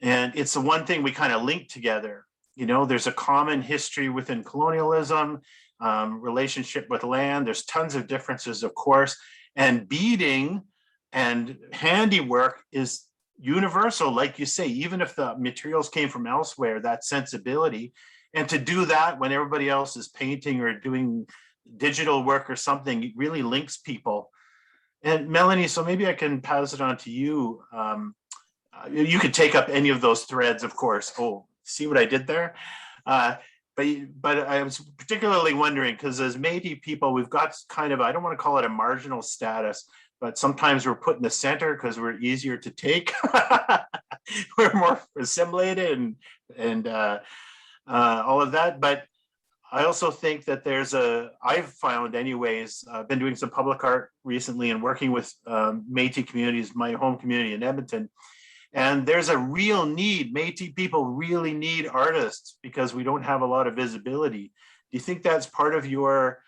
S1: and it's the one thing we kind of link together. You know, there's a common history within colonialism, relationship with land. There's tons of differences, of course, and beading and handiwork is universal, like you say, even if the materials came from elsewhere, that sensibility. And to do that when everybody else is painting or doing digital work or something, it really links people. And Melanie, so maybe I can pass it on to you. You could take up any of those threads, of course. Oh, see what I did there? But I was particularly wondering, because as Métis people, we've got kind of, I don't want to call it a marginal status, but sometimes we're put in the center because we're easier to take. We're more assimilated and all of that. But I also think that I've found anyways, I've been doing some public art recently and working with Métis communities, my home community in Edmonton. And there's a real need. Métis people really need artists because we don't have a lot of visibility. Do you think that's part of your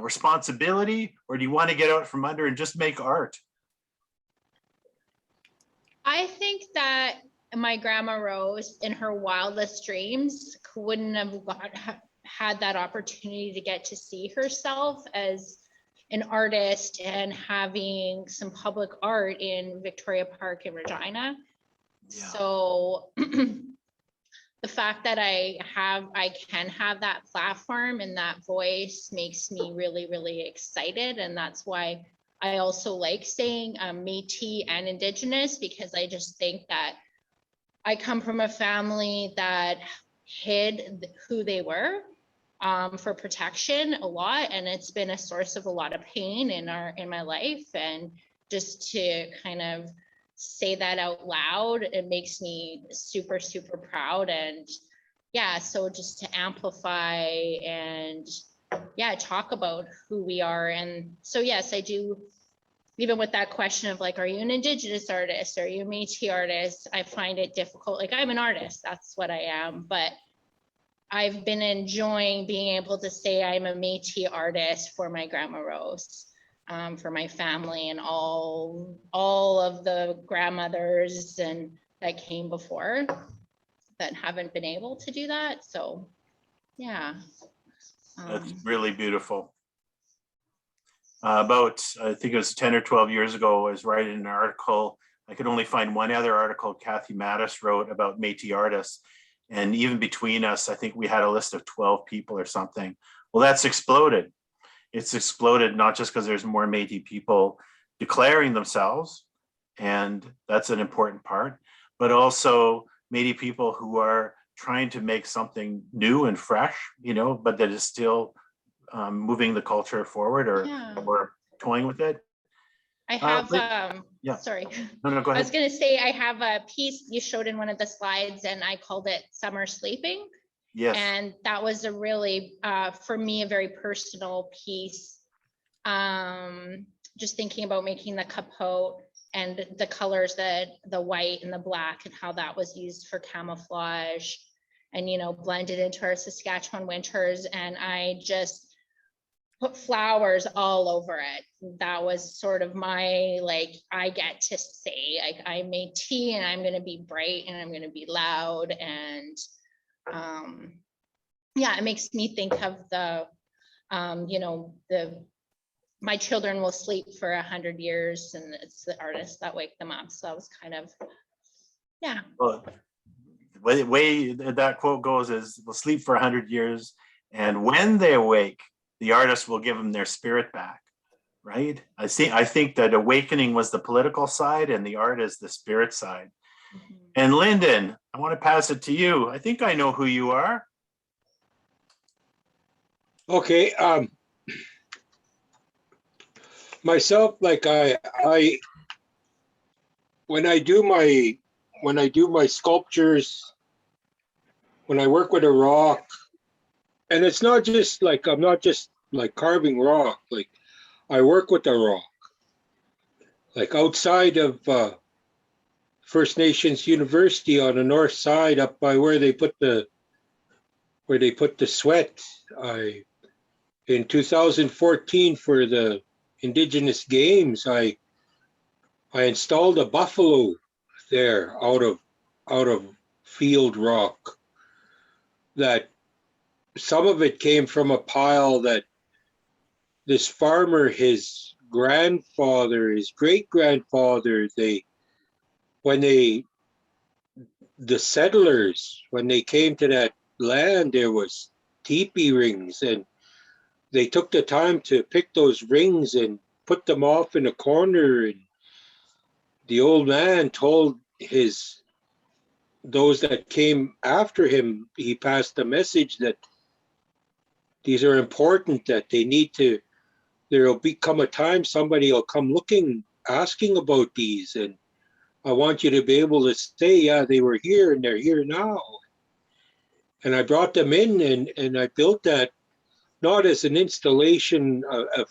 S1: responsibility, or do you want to get out from under and just make art?
S4: I think that my grandma Rose, in her wildest dreams, wouldn't have had that opportunity to get to see herself as an artist and having some public art in Victoria Park in Regina. Yeah. So the fact that I can have that platform and that voice makes me really, really excited. And that's why I also like saying Métis and Indigenous, because I just think that I come from a family that hid who they were for protection a lot. And it's been a source of a lot of pain in my life. And just to kind of say that out loud, it makes me super, super proud. And yeah, so just to amplify and yeah, talk about who we are. And so yes, I do, even with that question of like, are you an Indigenous artist? Are you a Métis artist? I find it difficult. Like, I'm an artist, that's what I am, but I've been enjoying being able to say I'm a Métis artist for my grandma Rose. For my family and all of the grandmothers and that came before that haven't been able to do that. So yeah.
S1: That's really beautiful. About, I think it was 10 or 12 years ago, I was writing an article. I could only find one other article Kathy Mattis wrote about Métis artists. And even between us, I think we had a list of 12 people or something. Well, that's exploded. It's exploded not just because there's more Métis people declaring themselves, and that's an important part, but also Métis people who are trying to make something new and fresh, you know, but that is still moving the culture forward or toying with it.
S4: I have,
S1: yeah.
S4: Sorry.
S1: No, go ahead.
S4: I was going to say, I have a piece you showed in one of the slides and I called it Summer Sleeping. Yes. And that was a really, for me, a very personal piece. Just thinking about making the capote and the colors, the white and the black, and how that was used for camouflage and, you know, blended into our Saskatchewan winters. And I just put flowers all over it. That was sort of my, like, I get to say, like, I made tea and I'm going to be bright and I'm going to be loud. And yeah, it makes me think of the, you know, my children will sleep for 100 years and it's the artists that wake them up. So that was kind of, yeah.
S1: Well, the way that quote goes is, we'll sleep for 100 years. And when they awake, the artist will give them their spirit back, right? I think that awakening was the political side and the art is the spirit side. Mm-hmm. And Lyndon, I want to pass it to you. I think I know who you are.
S2: Okay, myself, like when I do my sculptures, when I work with a rock, and it's not just like, I'm not just like carving rock, like I work with the rock. Like outside of First Nations University on the north side, up by where they put the sweat, in 2014 for the Indigenous Games, I installed a buffalo there out of field rock. That some of it came from a pile that this farmer, his grandfather, his great grandfather, the settlers, when they came to that land, there was teepee rings, and they took the time to pick those rings and put them off in a corner. And the old man told those that came after him, he passed a message that these are important, that they need to, there'll become a time somebody will come looking, asking about these. And I want you to be able to say, yeah, they were here and they're here now. And I brought them in, and I built that not as an installation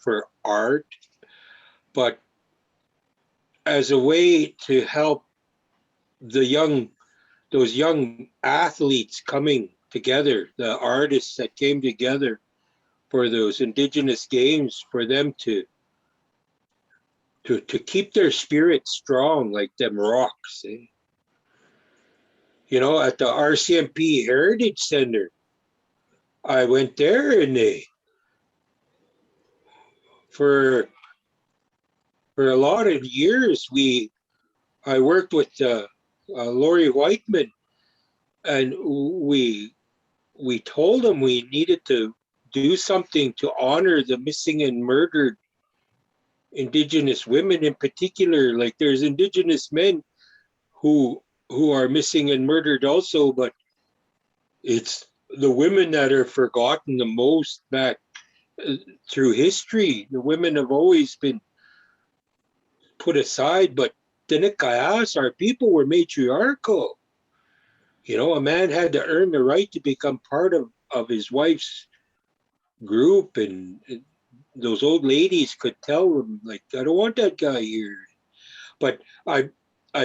S2: for art, but as a way to help those young athletes coming together, the artists that came together for those Indigenous Games, for them to keep their spirit strong, like them rocks. Eh? You know, at the RCMP Heritage Center, I went there, and for a lot of years, I worked with Lori Whiteman, and we told them we needed to do something to honor the missing and murdered Indigenous women in particular. Like there's Indigenous men who are missing and murdered also, but it's the women that are forgotten the most back through history. The women have always been put aside, but Dinakayas, our people, were matriarchal. You know, a man had to earn the right to become part of his wife's group, and those old ladies could tell him, like, I don't want that guy here. But I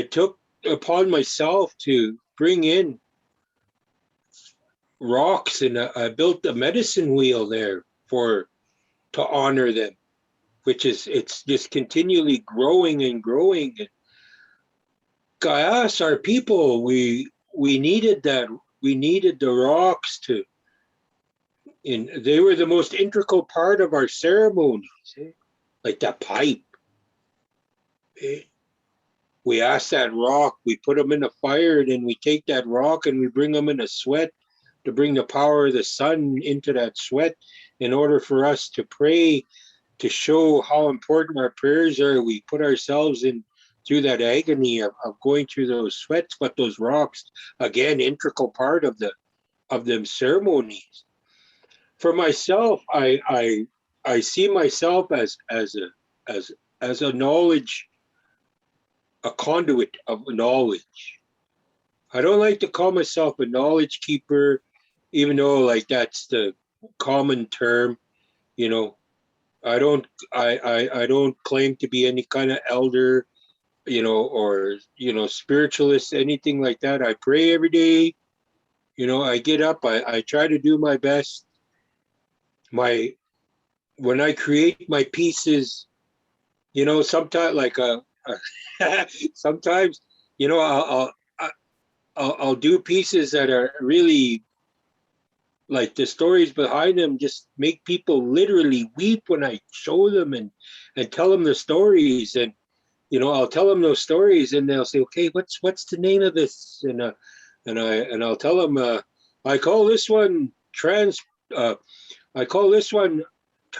S2: took upon myself to bring in rocks, and I built a medicine wheel there to honor them, which is, it's just continually growing and growing. Gayas, our people, we needed that. We needed the rocks and they were the most integral part of our ceremonies, eh? Like that pipe. Eh? We ask that rock, we put them in a fire, and then we take that rock and we bring them in a sweat to bring the power of the sun into that sweat in order for us to pray, to show how important our prayers are. We put ourselves in through that agony of going through those sweats, but those rocks, again, integral part of them ceremonies. For myself, I see myself as a knowledge, a conduit of knowledge. I don't like to call myself a knowledge keeper, even though like that's the common term. You know, I don't claim to be any kind of elder, you know, or spiritualist, anything like that. I pray every day. You know, I get up, I try to do my best. When I create my pieces, you know, sometimes like sometimes, you know, I'll do pieces that are really, like, the stories behind them just make people literally weep when I show them and tell them the stories. And you know, I'll tell them those stories, and they'll say, "Okay, what's the name of this?" And I'll tell them, I call this one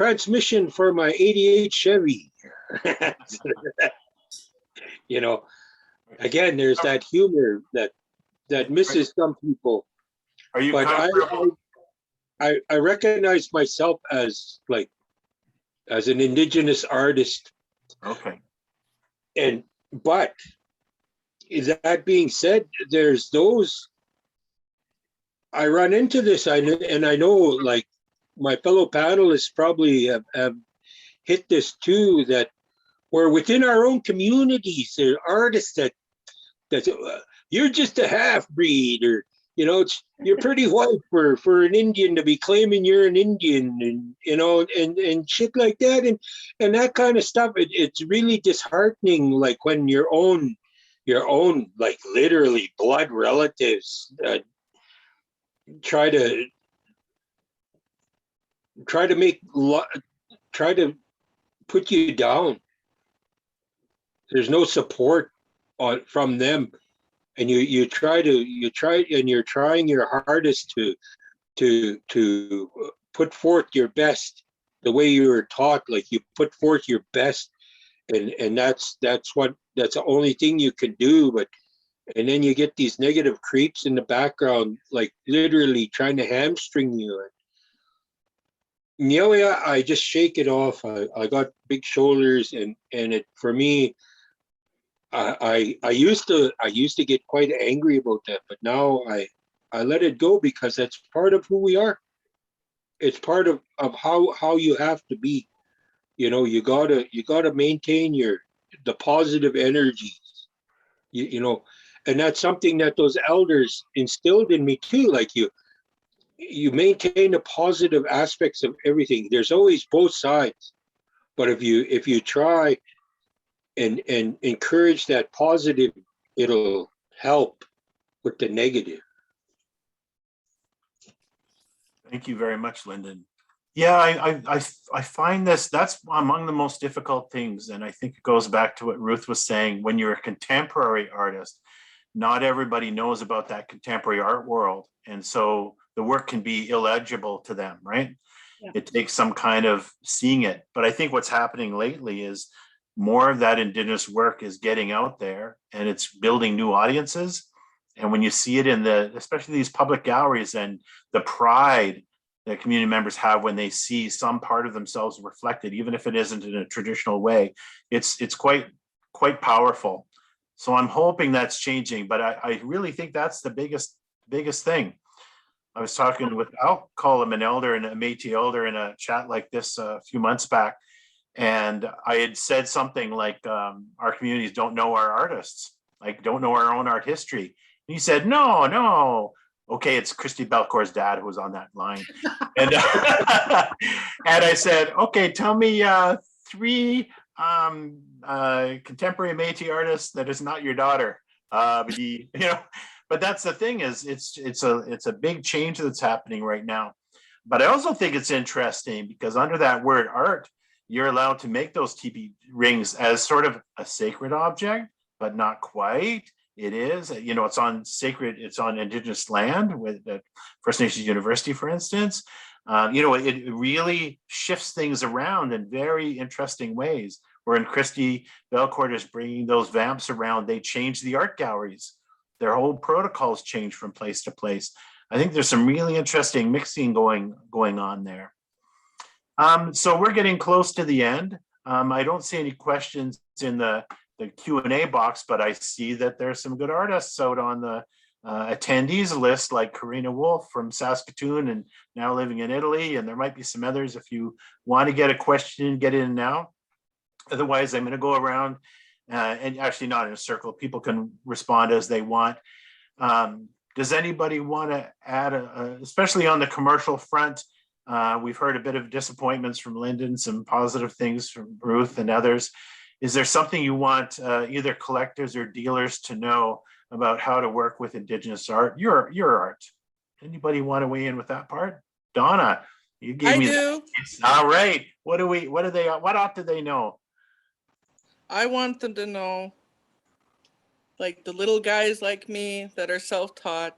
S2: transmission for my '88 Chevy. You know, again, there's that humor that misses some people.
S1: Are you
S2: But
S1: comfortable?
S2: I recognize myself as like as an Indigenous artist.
S1: Okay.
S2: But that being said, there's those, I run into this, and I know like my fellow panelists probably have hit this too, that we're within our own communities, there are artists that you're just a half breed, or you're pretty white for an Indian to be claiming you're an Indian, and shit like that, and that kind of stuff. It's really disheartening, like when your own like literally blood relatives try to put you down. There's no support from them, and you're trying your hardest to put forth your best the way you were taught, like you put forth your best, and that's the only thing you can do. But and then you get these negative creeps in the background, like literally trying to hamstring you. Yeah, I just shake it off. I got big shoulders, and it, for me, I used to get quite angry about that, but now I let it go, because that's part of who we are. It's part of how you have to be. You gotta maintain the positive energies. And that's something that those elders instilled in me too. Like you maintain the positive aspects of everything. There's always both sides, but if you try and encourage that positive, it'll help with the negative.
S1: Thank you very much, Lyndon. Yeah, I find that's among the most difficult things, and I think it goes back to what Ruth was saying. When you're a contemporary artist, not everybody knows about that contemporary art world, and so the work can be illegible to them, right? Yeah. It takes some kind of seeing it. But I think what's happening lately is more of that Indigenous work is getting out there, and it's building new audiences. And when you see it in especially these public galleries, and the pride that community members have when they see some part of themselves reflected, even if it isn't in a traditional way, it's quite powerful. So I'm hoping that's changing, but I really think that's the biggest thing. I was talking with, I'll call him an elder and a Métis elder in a chat like this a few months back. And I had said something like, our communities don't know our artists, like don't know our own art history. And he said, no. Okay, it's Christy Belcour's dad who was on that line. And, and I said, okay, tell me 3 contemporary Métis artists that is not your daughter. But that's the thing, is it's a big change that's happening right now. But I also think it's interesting because under that word art, you're allowed to make those teepee rings as sort of a sacred object, but not quite. It is, it's on Indigenous land with the First Nations University, for instance. It really shifts things around in very interesting ways. Where in Christy Belcourt is bringing those vamps around, they change the art galleries. Their whole protocols change from place to place. I think there's some really interesting mixing going on there. So we're getting close to the end. I don't see any questions in the Q&A box, but I see that there's some good artists out on the attendees list, like Karina Wolf from Saskatoon and now living in Italy. And there might be some others. If you want to get a question, get in now. Otherwise, I'm going to go around and actually not in a circle. People can respond as they want. Does anybody want to add, especially on the commercial front? We've heard a bit of disappointments from Lyndon, some positive things from Ruth and others. Is there something you want either collectors or dealers to know about how to work with Indigenous art, your art? Anybody want to weigh in with that part? Donna, you gave me. I do. All right. What ought do they know?
S3: I want them to know, like the little guys like me that are self-taught,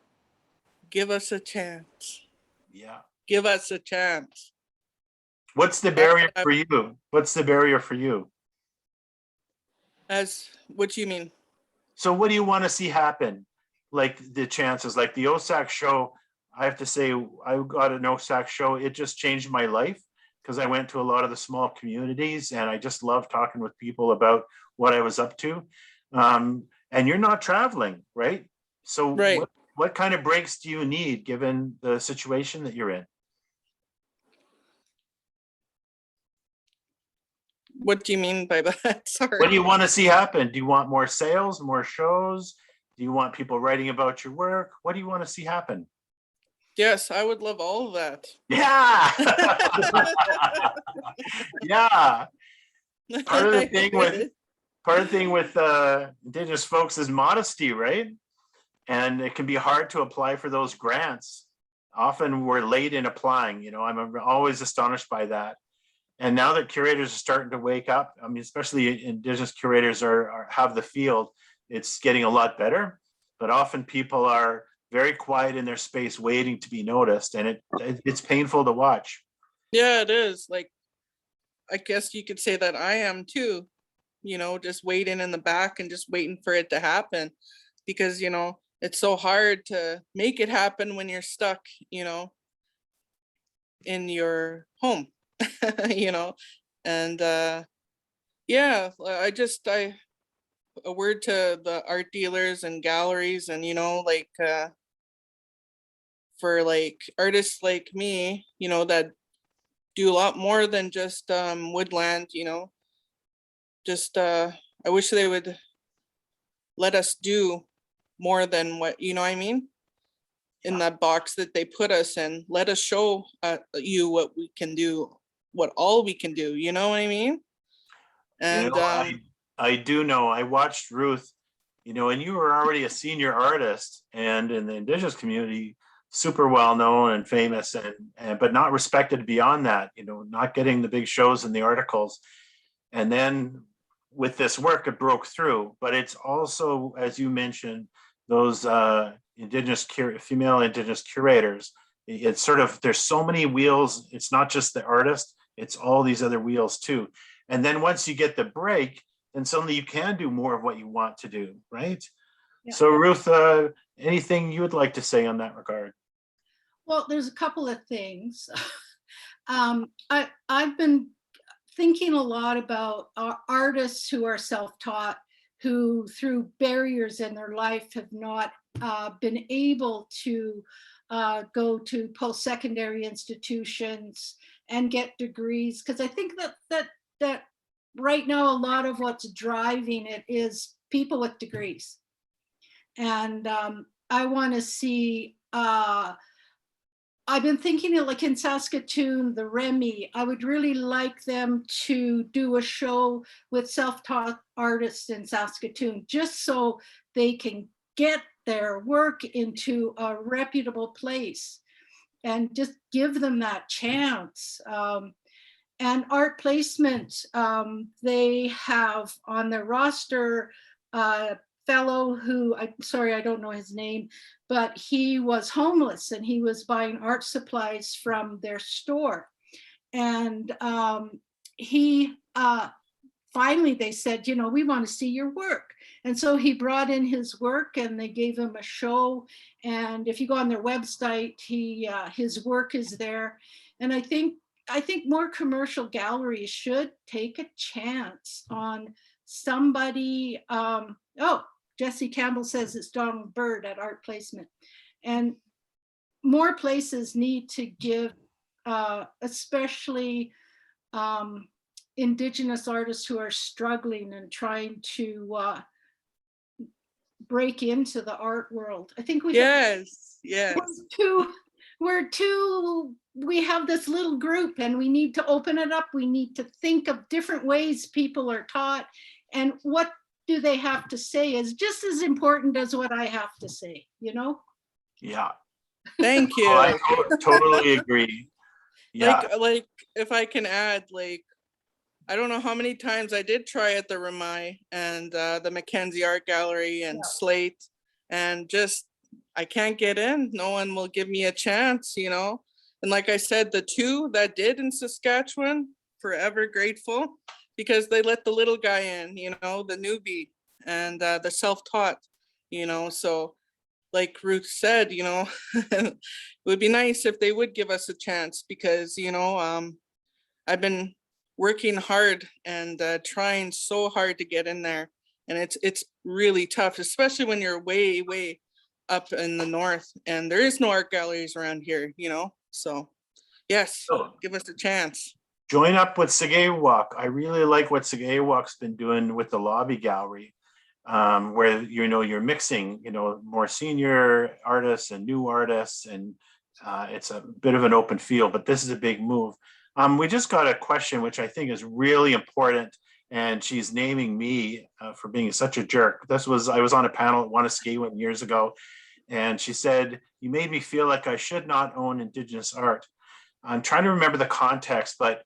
S3: give us a chance.
S1: Yeah.
S3: Give us a chance.
S1: What's the barrier for you? What's the barrier for you?
S3: What do you mean?
S1: So what do you want to see happen? Like the chances, like the OSAC show, I have to say, I got an OSAC show. It just changed my life. because I went to a lot of the small communities, and I just love talking with people about what I was up to. And you're not traveling, right? So
S3: Right.
S1: what kind of breaks do you need given the situation that you're in?
S3: What do you mean by that?
S1: What
S3: Sorry.
S1: do you want to see happen? Do you want more sales, more shows? Do you want people writing about your work? What do you want to see happen?
S3: Yes, I would love all of that.
S1: Yeah. Yeah. Part of the
S3: I
S1: thing
S3: would.
S1: with Indigenous folks is modesty, right? And it can be hard to apply for those grants. Often we're late in applying, you know, I'm always astonished by that. And now that curators are starting to wake up, I mean, especially Indigenous curators have the field, it's getting a lot better. But often people are very quiet in their space waiting to be noticed, and it's painful to watch.
S3: Yeah, it is. Like, I guess you could say that I am too, you know, just waiting in the back and just waiting for it to happen, because, you know, it's so hard to make it happen when you're stuck, you know, in your home, you know. And yeah, a word to the art dealers and galleries, and, you know, like, for like artists like me, you know, that do a lot more than just woodland, you know, just I wish they would let us do more than what, you know what I mean, in that box that they put us in. Let us show you what we can do, what all we can do, you know what I mean.
S1: You
S3: And
S1: know, I do know, I watched Ruth, you know, and you were already a senior artist, and in the Indigenous community, super well known and famous, and but not respected beyond that, you know, not getting the big shows and the articles. And then with this work, it broke through. But it's also, as you mentioned, those female Indigenous curators. It's sort of, there's so many wheels. It's not just the artist, it's all these other wheels too. And then once you get the break, then suddenly you can do more of what you want to do, right?
S5: Yeah.
S1: So Ruth, anything you would like to say on that regard?
S5: Well, there's a couple of things. I've been thinking a lot about artists who are self-taught, who through barriers in their life have not been able to go to post-secondary institutions and get degrees. Because I think that right now a lot of what's driving it is people with degrees. And I want to see, I've been thinking of, like in Saskatoon, the Remy, I would really like them to do a show with self-taught artists in Saskatoon, just so they can get their work into a reputable place and just give them that chance. And art placement, they have on their roster a fellow who, I'm sorry, I don't know his name, but he was homeless and he was buying art supplies from their store. And he finally, they said, you know, we want to see your work. And so he brought in his work and they gave him a show. And if you go on their website, his work is there. And I think more commercial galleries should take a chance on somebody. Oh, Jesse Campbell says it's Donald Byrd at Art Placement. And more places need to give, especially Indigenous artists who are struggling and trying to break into the art world. I think we
S3: yes,
S5: we have this little group and we need to open it up. We need to think of different ways people are taught, and what do they have to say is just as important as what I have to say, you know?
S1: Yeah.
S3: thank you.
S1: Oh, I totally agree. Yeah.
S3: Like if I can add, like, I don't know how many times I did try at the Ramai and the Mackenzie Art Gallery and Slate, and just, I can't get in. No one will give me a chance, you know? And like I said, the two that did in Saskatchewan, forever grateful, because they let the little guy in, you know, the newbie and the self-taught, you know? So like Ruth said, you know, it would be nice if they would give us a chance, because, you know, I've been working hard and trying so hard to get in there. And it's really tough, especially when you're way, way up in the north and there is no art galleries around here, you know? So yes,
S1: So
S3: give us a chance.
S1: join up with Sagawak. I really like what Sagawak's been doing with the lobby gallery, where you're mixing more senior artists and new artists, and it's a bit of an open field. But this is a big move. We just got a question which I think is really important, and she's naming me for being such a jerk. I was on a panel at Waniskeewin years ago, and she said, "You made me feel like I should not own Indigenous art." I'm trying to remember the context, but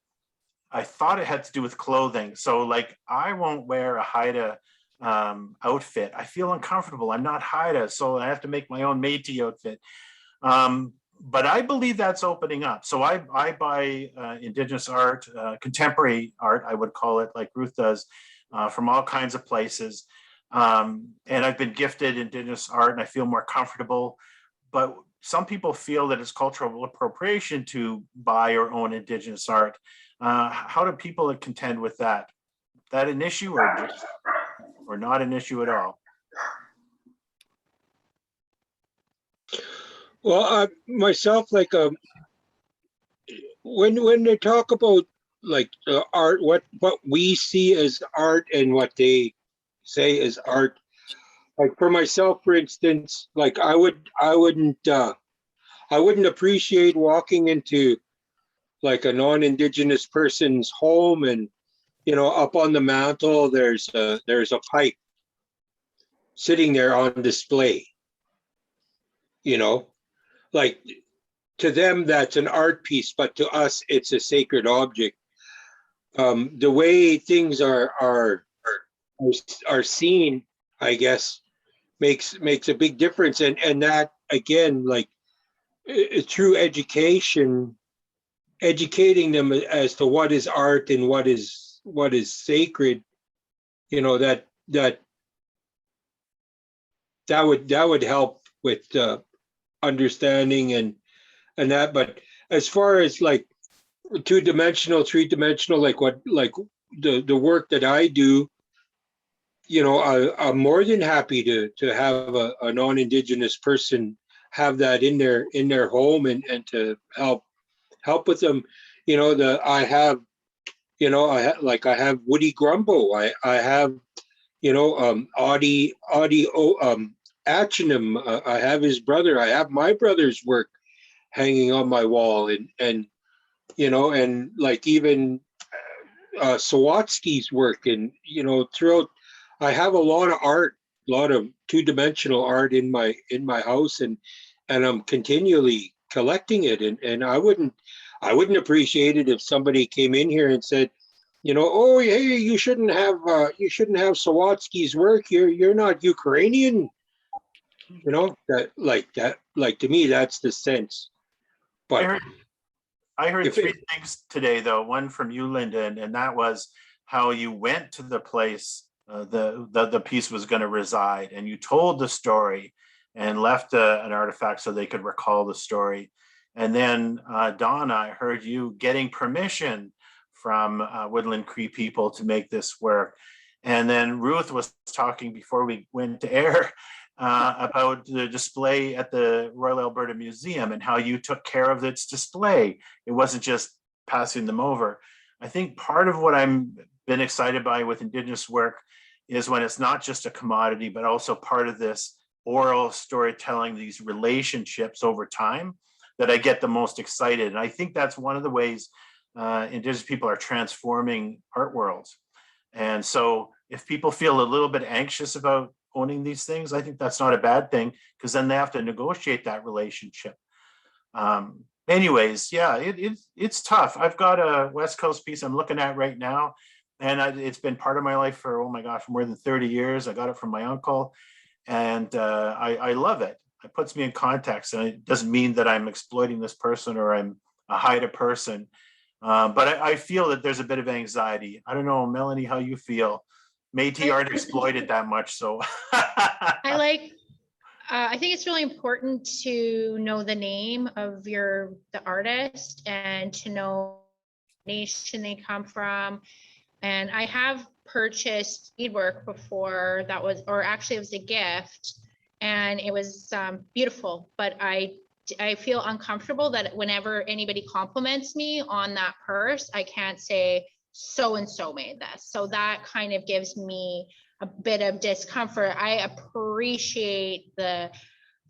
S1: I thought it had to do with clothing. So like, I won't wear a Haida outfit. I feel uncomfortable. I'm not Haida, so I have to make my own Métis outfit. But I believe that's opening up. So I buy Indigenous art, contemporary art, I would call it, like Ruth does, from all kinds of places. And I've been gifted Indigenous art and I feel more comfortable. But some people feel that it's cultural appropriation to buy or own Indigenous art. How do people contend with that? That an issue or not an issue at all?
S2: Well, myself, like, when they talk about like art, what we see as art and what they say is art, like for myself, for instance, like I wouldn't appreciate walking into like a non-Indigenous person's home and up on the mantle there's a pipe sitting there on display. Like, to them that's an art piece, but to us it's a sacred object. The way things are seen, I guess, makes a big difference, and that again, like, through education, educating them as to what is art and what is sacred, that would help with understanding and that. But as far as like two-dimensional, three-dimensional, like the work that I do, I'm more than happy to have a non-Indigenous person have that in their home and to help with them. I have Woody Grumbo. I have Audie Achinum. I have his brother. I have my brother's work hanging on my wall, and like even Sawatsky's work, and throughout, I have a lot of art, a lot of two-dimensional art in my house, and I'm continually collecting it, and I wouldn't appreciate it if somebody came in here and said, oh, hey, you shouldn't have Sawatsky's work. You're not Ukrainian. That to me, that's the sense. But
S1: I heard three things today, though. One from you, Linda, and that was how you went to the place the piece was going to reside, and you told the story and left an artifact so they could recall the story. And then Donna, I heard you getting permission from Woodland Cree people to make this work. And then Ruth was talking before we went to air about the display at the Royal Alberta Museum and how you took care of its display. It wasn't just passing them over. I think part of what I'm been excited by with Indigenous work is when it's not just a commodity, but also part of this oral storytelling, these relationships over time, that I get the most excited. And I think that's one of the ways Indigenous people are transforming art worlds. And so if people feel a little bit anxious about owning these things, I think that's not a bad thing, because then they have to negotiate that relationship. Anyways, yeah, it's tough. I've got a West Coast piece I'm looking at right now, and it's been part of my life for, oh my gosh, more than 30 years. I got it from my uncle, and I love it. It puts me in context, and it doesn't mean that I'm exploiting this person or I'm a Haida person. But I feel that there's a bit of anxiety. I don't know, Melanie, how you feel. Métis aren't exploited that much, so.
S4: I think it's really important to know the name of the artist and to know nation they come from. And I have purchased beadwork before that was, or actually it was a gift, and it was beautiful, but I feel uncomfortable that whenever anybody compliments me on that purse, I can't say so and so made this. So that kind of gives me a bit of discomfort. I appreciate the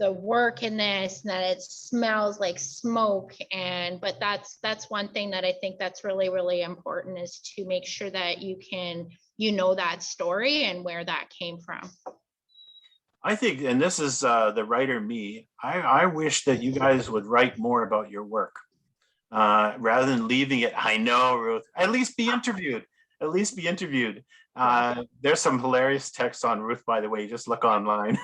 S4: work in this, and that it smells like smoke, and but that's one thing that I think that's really, really important, is to make sure that you know that story and where that came from.
S1: I think, and this is the writer me, I wish that you guys would write more about your work rather than leaving it. I know, Ruth, at least be interviewed. At least be interviewed. There's some hilarious text on Ruth, by the way. Just look online.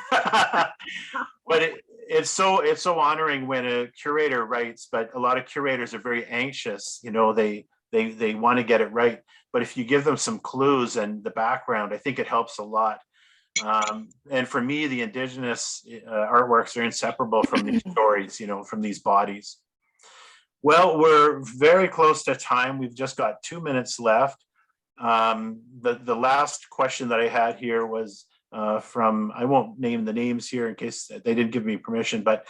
S1: But it's so honoring when a curator writes. But a lot of curators are very anxious. You know, they want to get it right. But if you give them some clues and the background, I think it helps a lot. And for me, the Indigenous artworks are inseparable from these stories, you know, from these bodies. Well, we're very close to time. We've just got 2 minutes left. The last question that I had here was from, I won't name the names here in case they didn't give me permission, but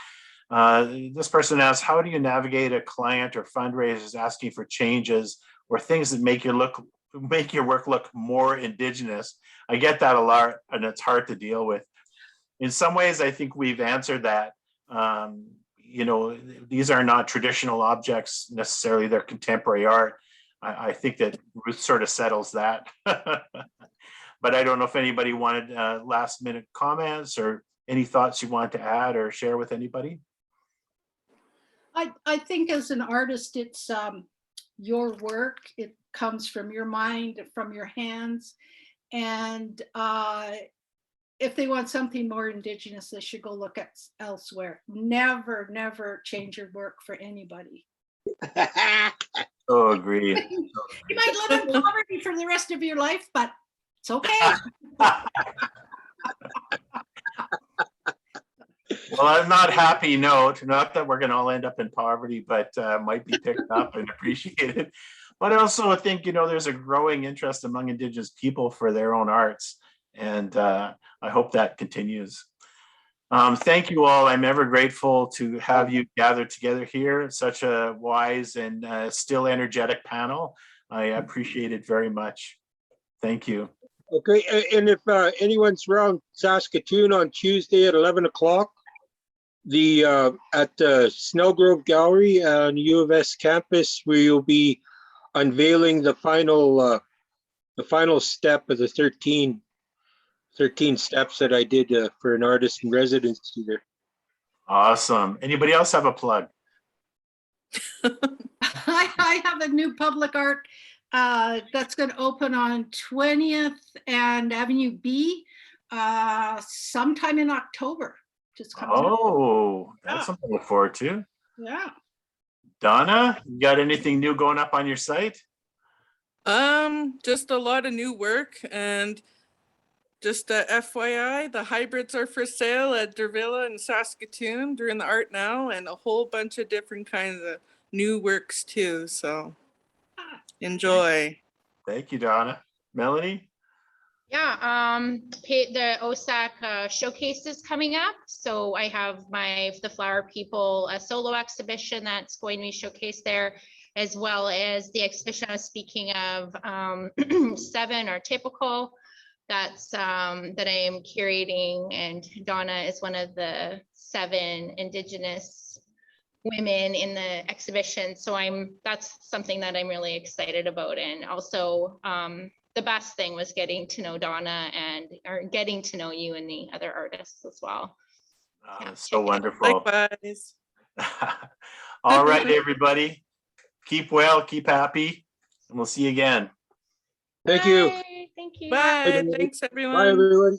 S1: this person asked, how do you navigate a client or fundraisers asking for changes or things that make your work look more Indigenous? I get that a lot, and it's hard to deal with. In some ways, I think we've answered that. You know, these are not traditional objects necessarily, they're contemporary art. I think that Ruth sort of settles that. But I don't know if anybody wanted last minute comments or any thoughts you want to add or share with anybody.
S5: I think as an artist, it's your work. It comes from your mind, from your hands. And if they want something more Indigenous, they should go look at elsewhere. Never, never change your work for anybody.
S1: Oh, agreed.
S5: You might live in poverty for the rest of your life, but it's okay.
S1: Well, on a not happy note, not that we're going to all end up in poverty, but might be picked up and appreciated. But I also think, you know, there's a growing interest among Indigenous people for their own arts. And I hope that continues. Thank you all. I'm ever grateful to have you gathered together here. It's such a wise and still energetic panel. I appreciate it very much. Thank you.
S2: Okay, and if anyone's around Saskatoon on Tuesday at 11 o'clock, at the Snellgrove Gallery on U of S campus, we will be unveiling the final step of the 13 steps that I did for an artist in residency there.
S1: Awesome. Anybody else have a plug?
S5: I have a new public art that's going to open on 20th and Avenue B sometime in October. Just coming up.
S1: Oh, that's something to look forward to.
S5: Yeah.
S1: Donna, you got anything new going up on your site?
S3: Just a lot of new work, and just FYI, the hybrids are for sale at Dervilla and Saskatoon during the Art Now, and a whole bunch of different kinds of new works too. So enjoy.
S1: Thank you, Donna. Melanie?
S4: Yeah, the OSAC showcase is coming up. So I have the Flower People solo exhibition that's going to be showcased there, as well as the exhibition I was speaking of, 7 or typical, that's that I am curating, and Donna is one of the 7 Indigenous women in the exhibition. So that's something that I'm really excited about. And also the best thing was getting to know Donna or getting to know you and the other artists as well.
S1: Yeah, so wonderful.
S3: Likewise.
S1: All right, everybody. Keep well, keep happy, and we'll see you again.
S2: Thank you.
S4: Bye. Thank you.
S3: Bye. Thanks, everyone.
S2: Bye, everyone.